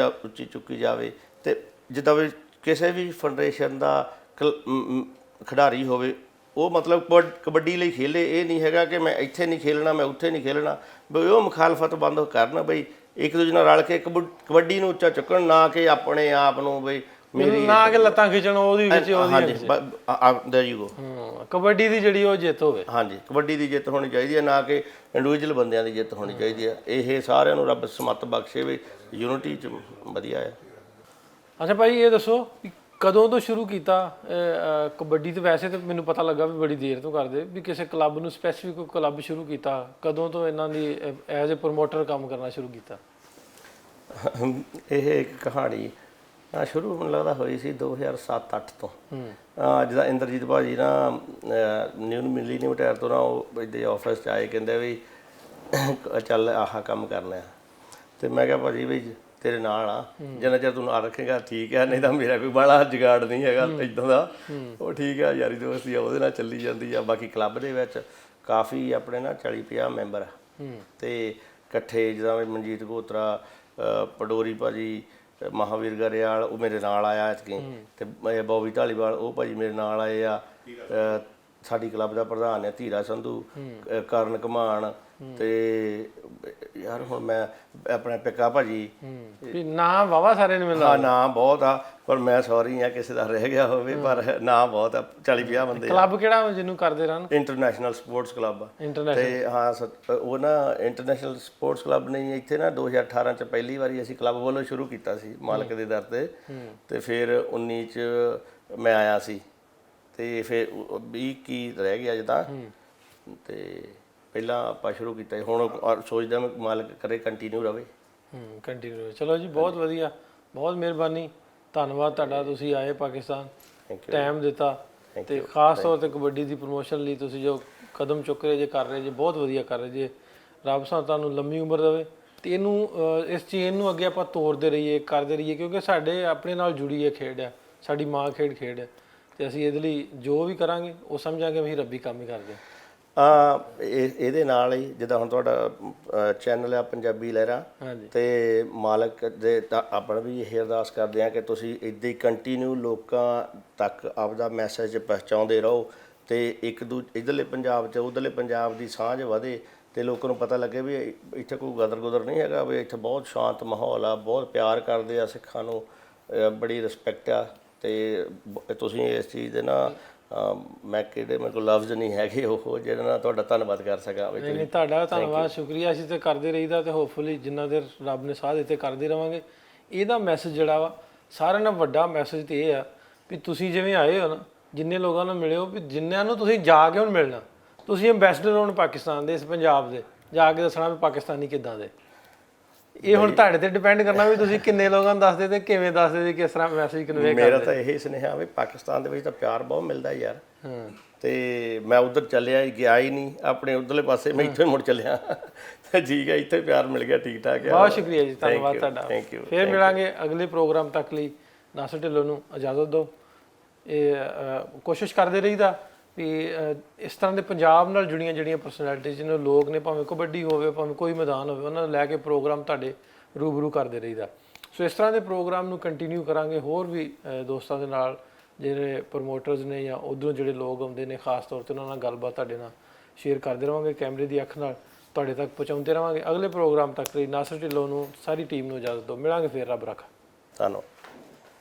ਚੁੱਕੀ ਜਾਵੇ। ਤੇ ਜਿੱਦਾਂ ਵੀ ਕਿਸੇ ਵੀ ਫੈਡਰੇਸ਼ਨ ਦਾ ਖਿਡਾਰੀ ਹੋਵੇ, ਉਹ ਮਤਲਬ ਕਬੱਡੀ ਲਈ ਖੇਲੇ, ਇਹ ਨਹੀਂ ਹੈਗਾ ਕਿ ਮੈਂ ਇੱਥੇ ਨਹੀਂ ਖੇਲਣਾ, ਮੈਂ ਉੱਥੇ ਨਹੀਂ ਖੇਲਣਾ। ਬਈ ਉਹ ਮੁਖਾਲਫਤ ਬੰਦ ਕਰਨ, ਬਈ ਇੱਕ ਦੂਜੇ ਨਾਲ ਰਲ ਕੇ ਕਬੱਡੀ ਨੂੰ ਉੱਚਾ ਚੁੱਕਣ, ਨਾ ਕਿ ਆਪਣੇ ਆਪ ਨੂੰ ਬਈ ਮੇਰੀ ਨਾ ਕਿ ਲੱਤਾਂ ਖਿੱਚਣ ਉਹਦੀ ਵਿੱਚ। ਹਾਂਜੀ there you go। ਕਬੱਡੀ ਦੀ ਜਿਹੜੀ ਉਹ ਜਿੱਤ ਹੋਵੇ। ਹਾਂਜੀ, ਕਬੱਡੀ ਦੀ ਜਿੱਤ ਹੋਣੀ ਚਾਹੀਦੀ ਹੈ, ਨਾ ਕਿ ਇੰਡੀਵਿਜੂਅਲ ਬੰਦਿਆਂ ਦੀ ਜਿੱਤ ਹੋਣੀ ਚਾਹੀਦੀ ਹੈ। ਇਹ ਸਾਰਿਆਂ ਨੂੰ ਰੱਬ ਸਮੱਤ ਬਖਸ਼ੇ ਵੀ ਯੂਨਿਟੀ 'ਚ ਵਧੀਆ ਹੈ। ਅੱਛਾ ਭਾਈ, ਇਹ ਦੱਸੋ ਵੀ ਕਦੋਂ ਤੋਂ ਸ਼ੁਰੂ ਕੀਤਾ ਕਬੱਡੀ? ਤੇ ਵੈਸੇ ਤਾਂ ਮੈਨੂੰ ਪਤਾ ਲੱਗਾ ਵੀ ਬੜੀ ਦੇਰ ਤੋਂ ਕਰਦੇ, ਵੀ ਕਿਸੇ ਕਲੱਬ ਨੂੰ ਸਪੈਸੀਫਿਕ ਕਲੱਬ ਸ਼ੁਰੂ ਕੀਤਾ, ਕਦੋਂ ਤੋਂ ਇਹਨਾਂ ਦੀ ਐਜ਼ ਅ ਪ੍ਰਮੋਟਰ ਕੰਮ ਕਰਨਾ ਸ਼ੁਰੂ ਕੀਤਾ? ਇਹ ਇੱਕ ਕਹਾਣੀ ਸ਼ੁਰੂ ਮੈਨੂੰ ਲੱਗਦਾ ਹੋਈ ਸੀ 2007-08 ਤੋਂ। ਜਿੱਦਾਂ ਇੰਦਰਜੀਤ ਭਾਜੀ ਨਾ ਨਿਊ ਮਿਲੀ ਨਹੀਂ ਰਿਟਾਇਰ ਤੋਂ ਨਾ, ਉਹ ਇੱਦਾਂ ਆਫਿਸ 'ਚ ਆਏ, ਕਹਿੰਦੇ ਵੀ ਚੱਲ ਆਹ ਕੰਮ ਕਰਨਾ। ਤੇ ਮੈਂ ਕਿਹਾ ਭਾਜੀ ਵੀ ਤੇਰੇ ਨਾਲ ਆ, ਜਿੰਨਾ ਚਿਰ ਤੂੰ ਨਾਲ ਰੱਖੇਗਾ ਠੀਕ ਹੈ, ਨਹੀਂ ਤਾਂ ਮੇਰਾ ਕੋਈ ਬਾਹਲਾ ਜੁਗਾੜ ਨਹੀਂ ਹੈਗਾ ਇੱਦਾਂ ਦਾ। ਉਹ ਠੀਕ ਆ, ਯਾਰੀ ਦੋਸਤੀ ਆ, ਉਹਦੇ ਨਾਲ ਚੱਲੀ ਜਾਂਦੀ ਆ। ਬਾਕੀ ਕਲੱਬ ਦੇ ਵਿੱਚ ਕਾਫੀ ਆਪਣੇ ਨਾ 40-50 ਮੈਂਬਰ ਆ, ਤੇ ਇਕੱਠੇ ਜਿੱਦਾਂ ਮਨਜੀਤ ਗੋਤਰਾ, ਪਡੋਰੀ ਭਾਜੀ, ਮਹਾਵੀਰ ਗਰੇਵਾਲ, ਉਹ ਮੇਰੇ ਨਾਲ ਆਇਆ ਐਤਕੀ, ਤੇ ਬੋਬੀ ਢਾਲੀਵਾਲ, ਉਹ ਭਾਜੀ ਮੇਰੇ ਨਾਲ ਆਏ ਆ। ਸਾਡੀ ਕਲੱਬ ਦਾ ਪ੍ਰਧਾਨ ਹੈ ਧੀਰਾ ਸੰਧੂ, ਕਰਨ ਘਮਾਣ, ਤੇ ਯਾਰ ਹੁਣ ਮੈਂ ਆਪਣੇ ਪਿੱਕਾ ਭਾਜੀ, ਨਾਂ ਵਾਵਾ ਸਾਰੇ ਨੇ ਮੈਨੂੰ। ਹਾਂ, ਨਾਂ ਬਹੁਤ ਆ, ਪਰ ਮੈਂ ਸੌਰੀ ਆ ਕਿਸੇ ਦਾ ਰਹਿ ਗਿਆ ਹੋਵੇ, ਪਰ ਨਾਂ ਬਹੁਤ ਆ, 40-50 ਬੰਦੇ। ਕਲੱਬ ਕਿਹੜਾ ਜਿਹਨੂੰ ਕਰਦੇ ਰਹਿਣ? International sports club. ਤੇ ਹਾਂ, ਉਹ ਨਾ ਇੰਟਰਨੈਸ਼ਨਲ ਸਪੋਰਟਸ ਕਲੱਬ ਨੇ ਇੱਥੇ ਨਾ 2018 ਚ ਪਹਿਲੀ ਵਾਰੀ ਅਸੀਂ ਕਲੱਬ ਵੱਲੋਂ ਸ਼ੁਰੂ ਕੀਤਾ ਸੀ, ਮਾਲਕ ਦੇ ਦਰ ਤੇ। ਤੇ ਫਿਰ 19 ਚ ਮੈਂ ਆਇਆ ਸੀ, ਤੇ ਫਿਰ 20 ਰਹਿ ਗਿਆ ਜਿੱਦਾਂ। ਤੇ ਪਹਿਲਾਂ ਆਪਾਂ ਸ਼ੁਰੂ ਕੀਤਾ, ਹੁਣ ਸੋਚਦਾ ਮੈਂ ਮਾਲਕ ਕਰੇ ਕੰਟੀਨਿਊ ਰਵੇ। ਕੰਟੀਨਿਊ। ਚਲੋ ਜੀ, ਬਹੁਤ ਵਧੀਆ, ਬਹੁਤ ਮਿਹਰਬਾਨੀ, ਧੰਨਵਾਦ ਤੁਹਾਡਾ, ਤੁਸੀਂ ਆਏ ਪਾਕਿਸਤਾਨ, ਟਾਈਮ ਦਿੱਤਾ, ਤੇ ਖਾਸ ਤੌਰ ਤੇ ਕਬੱਡੀ ਦੀ ਪ੍ਰਮੋਸ਼ਨ ਲਈ ਤੁਸੀਂ ਜੋ ਕਦਮ ਚੁੱਕ ਰਹੇ ਜੇ, ਕਰ ਰਹੇ ਜੇ, ਬਹੁਤ ਵਧੀਆ ਕਰ ਰਹੇ ਜੇ। ਰੱਬ ਸਾਹਿਬ ਤੁਹਾਨੂੰ ਲੰਮੀ ਉਮਰ ਦੇਵੇ, ਤੇ ਇਹਨੂੰ ਇਸ ਚੇਨ ਨੂੰ ਅੱਗੇ ਆਪਾਂ ਤੋਰਦੇ ਰਹੀਏ, ਕਰਦੇ ਰਹੀਏ, ਕਿਉਂਕਿ ਸਾਡੇ ਆਪਣੇ ਨਾਲ ਜੁੜੀ ਇਹ ਖੇਡ ਆ, ਸਾਡੀ ਮਾਂ ਖੇਡ ਹੈ, ਤੇ ਅਸੀਂ ਇਹਦੇ ਲਈ ਜੋ ਵੀ ਕਰਾਂਗੇ ਉਹ ਸਮਝਾਂਗੇ ਅਸੀਂ ਰੱਬੀ ਕੰਮ ਹੀ ਕਰਦੇ ਹਾਂ। ਇਹਦੇ ਨਾਲ ਹੀ ਜਿੱਦਾਂ ਹੁਣ ਤੁਹਾਡਾ ਚੈਨਲ ਆ ਪੰਜਾਬੀ ਲਹਿਰਾਂ, ਤੇ ਮਾਲਕ ਦੇ ਆਪਾਂ ਵੀ ਇਹ ਅਰਦਾਸ ਕਰਦੇ ਹਾਂ ਕਿ ਤੁਸੀਂ ਇੱਦਾਂ ਹੀ ਕੰਟੀਨਿਊ ਲੋਕਾਂ ਤੱਕ ਆਪਦਾ ਮੈਸੇਜ ਪਹੁੰਚਾਉਂਦੇ ਰਹੋ, ਤੇ ਇੱਕ ਇਧਰਲੇ ਪੰਜਾਬ 'ਚ ਉਧਰਲੇ ਪੰਜਾਬ ਦੀ ਸਾਂਝ ਵਧੇ, ਤੇ ਲੋਕਾਂ ਨੂੰ ਪਤਾ ਲੱਗੇ ਵੀ ਇੱਥੇ ਕੋਈ ਗਦਰ ਗੁਦਰ ਨਹੀਂ ਹੈਗਾ, ਵੀ ਇੱਥੇ ਬਹੁਤ ਸ਼ਾਂਤ ਮਾਹੌਲ ਆ, ਬਹੁਤ ਪਿਆਰ ਕਰਦੇ ਆ ਸਿੱਖਾਂ ਨੂੰ, ਬੜੀ ਰਿਸਪੈਕਟ ਆ। ਤੇ ਤੁਸੀਂ ਇਸ ਚੀਜ਼ ਦੇ ਨਾ ਮੈਂ ਕਿਹੜੇ ਮੇਰੇ ਕੋਲ ਲਫ਼ਜ਼ ਨਹੀਂ ਹੈਗੇ ਉਹ ਜਿਹੜੇ ਨਾਲ ਤੁਹਾਡਾ ਧੰਨਵਾਦ ਕਰ ਸਕਾਂ। ਨਹੀਂ ਨਹੀਂ, ਤੁਹਾਡਾ ਧੰਨਵਾਦ, ਸ਼ੁਕਰੀਆ। ਅਸੀਂ ਤੇ ਕਰਦੇ ਰਹੀਦਾ ਤੇ ਹੋਪਫੁਲੀ ਜਿੰਨਾ ਦੇਰ ਰੱਬ ਨੇ ਸਾਹ ਦਿੱਤੇ ਕਰਦੇ ਰਵਾਂਗੇ। ਇਹਦਾ ਮੈਸੇਜ ਜਿਹੜਾ ਵਾ ਸਾਰਿਆਂ ਨਾਲੋਂ ਵੱਡਾ ਮੈਸੇਜ ਤੇ ਇਹ ਆ ਵੀ ਤੁਸੀਂ ਜਿਵੇਂ ਆਏ ਹੋ ਨਾ, ਜਿੰਨੇ ਲੋਕਾਂ ਨੂੰ ਮਿਲਿਓ, ਵੀ ਜਿੰਨਿਆਂ ਨੂੰ ਤੁਸੀਂ ਜਾ ਕੇ ਹੁਣ ਮਿਲਣਾ, ਤੁਸੀਂ ਐਂਬੈਸਡਰ ਹੋਣ ਪਾਕਿਸਤਾਨ ਦੇ, ਇਸ ਪੰਜਾਬ ਦੇ, ਜਾ ਕੇ ਦੱਸਣਾ ਵੀ ਪਾਕਿਸਤਾਨੀ ਕਿੱਦਾਂ ਦੇ। ਇਹ ਹੁਣ ਤੁਹਾਡੇ ਤੇ ਡਿਪੈਂਡ ਕਰਨਾ ਵੀ ਤੁਸੀਂ ਕਿੰਨੇ ਲੋਕਾਂ ਨੂੰ ਦੱਸਦੇ ਤੇ ਕਿਵੇਂ ਦੱਸਦੇ ਤੇ ਕਿਸ ਤਰ੍ਹਾਂ ਮੈਸੇਜ ਕਨਵੇ ਕਰਦੇ। ਮੇਰਾ ਤਾਂ ਇਹੀ ਸੁਨੇਹਾ ਵੀ ਪਾਕਿਸਤਾਨ ਦੇ ਵਿੱਚ ਤਾਂ ਪਿਆਰ ਬਹੁਤ ਮਿਲਦਾ ਯਾਰ। ਤੇ ਮੈਂ ਉਧਰ ਚੱਲਿਆ ਗਿਆ ਹੀ ਨਹੀਂ, ਆਪਣੇ ਉਧਰਲੇ ਪਾਸੇ ਮੈਂ ਇੱਥੇ ਮੁੜ ਚੱਲਿਆ। ਤੇ ਠੀਕ ਹੈ, ਇੱਥੇ ਪਿਆਰ ਮਿਲ ਗਿਆ, ਠੀਕ ਠਾਕ ਹੈ। ਬਹੁਤ ਸ਼ੁਕਰੀਆ ਜੀ, ਧੰਨਵਾਦ ਤੁਹਾਡਾ। Thank you. ਫਿਰ ਮਿਲਾਂਗੇ ਅਗਲੇ ਪ੍ਰੋਗਰਾਮ ਤੱਕ ਲਈ ਨਾਸਰ ਢਿੱਲੋਂ ਨੂੰ ਇਜਾਜ਼ਤ ਦਿਓ। ਇਹ ਕੋਸ਼ਿਸ਼ ਕਰਦੇ ਰਹੀਦਾ ਵੀ ਇਸ ਤਰ੍ਹਾਂ ਦੇ ਪੰਜਾਬ ਨਾਲ ਜੁੜੀਆਂ ਜਿਹੜੀਆਂ ਪਰਸਨੈਲਿਟੀਜ਼ ਜਿਹਨਾਂ ਲੋਕ ਨੇ, ਭਾਵੇਂ ਕਬੱਡੀ ਹੋਵੇ ਭਾਵੇਂ ਕੋਈ ਮੈਦਾਨ ਹੋਵੇ, ਉਹਨਾਂ ਨੂੰ ਲੈ ਕੇ ਪ੍ਰੋਗਰਾਮ ਤੁਹਾਡੇ ਰੂਬਰੂ ਕਰਦੇ ਰਹੀਦਾ। ਸੋ ਇਸ ਤਰ੍ਹਾਂ ਦੇ ਪ੍ਰੋਗਰਾਮ ਨੂੰ ਕੰਟੀਨਿਊ ਕਰਾਂਗੇ ਹੋਰ ਵੀ ਦੋਸਤਾਂ ਦੇ ਨਾਲ, ਜਿਹੜੇ ਪ੍ਰਮੋਟਰਸ ਨੇ ਜਾਂ ਉੱਧਰੋਂ ਜਿਹੜੇ ਲੋਕ ਆਉਂਦੇ ਨੇ, ਖਾਸ ਤੌਰ 'ਤੇ ਉਹਨਾਂ ਨਾਲ ਗੱਲਬਾਤ ਤੁਹਾਡੇ ਨਾਲ ਸ਼ੇਅਰ ਕਰਦੇ ਰਹਾਂਗੇ, ਕੈਮਰੇ ਦੀ ਅੱਖ ਨਾਲ ਤੁਹਾਡੇ ਤੱਕ ਪਹੁੰਚਾਉਂਦੇ ਰਹਾਂਗੇ। ਅਗਲੇ ਪ੍ਰੋਗਰਾਮ ਤੱਕ ਲਈ ਨਾਸਰ ਢਿੱਲੋਂ ਨੂੰ, ਸਾਰੀ ਟੀਮ ਨੂੰ ਇਜਾਜ਼ਤ ਦਿਓ। ਮਿਲਾਂਗੇ ਫਿਰ, ਰੱਬ ਰੱਖਾ। ਧੰਨਵਾਦ।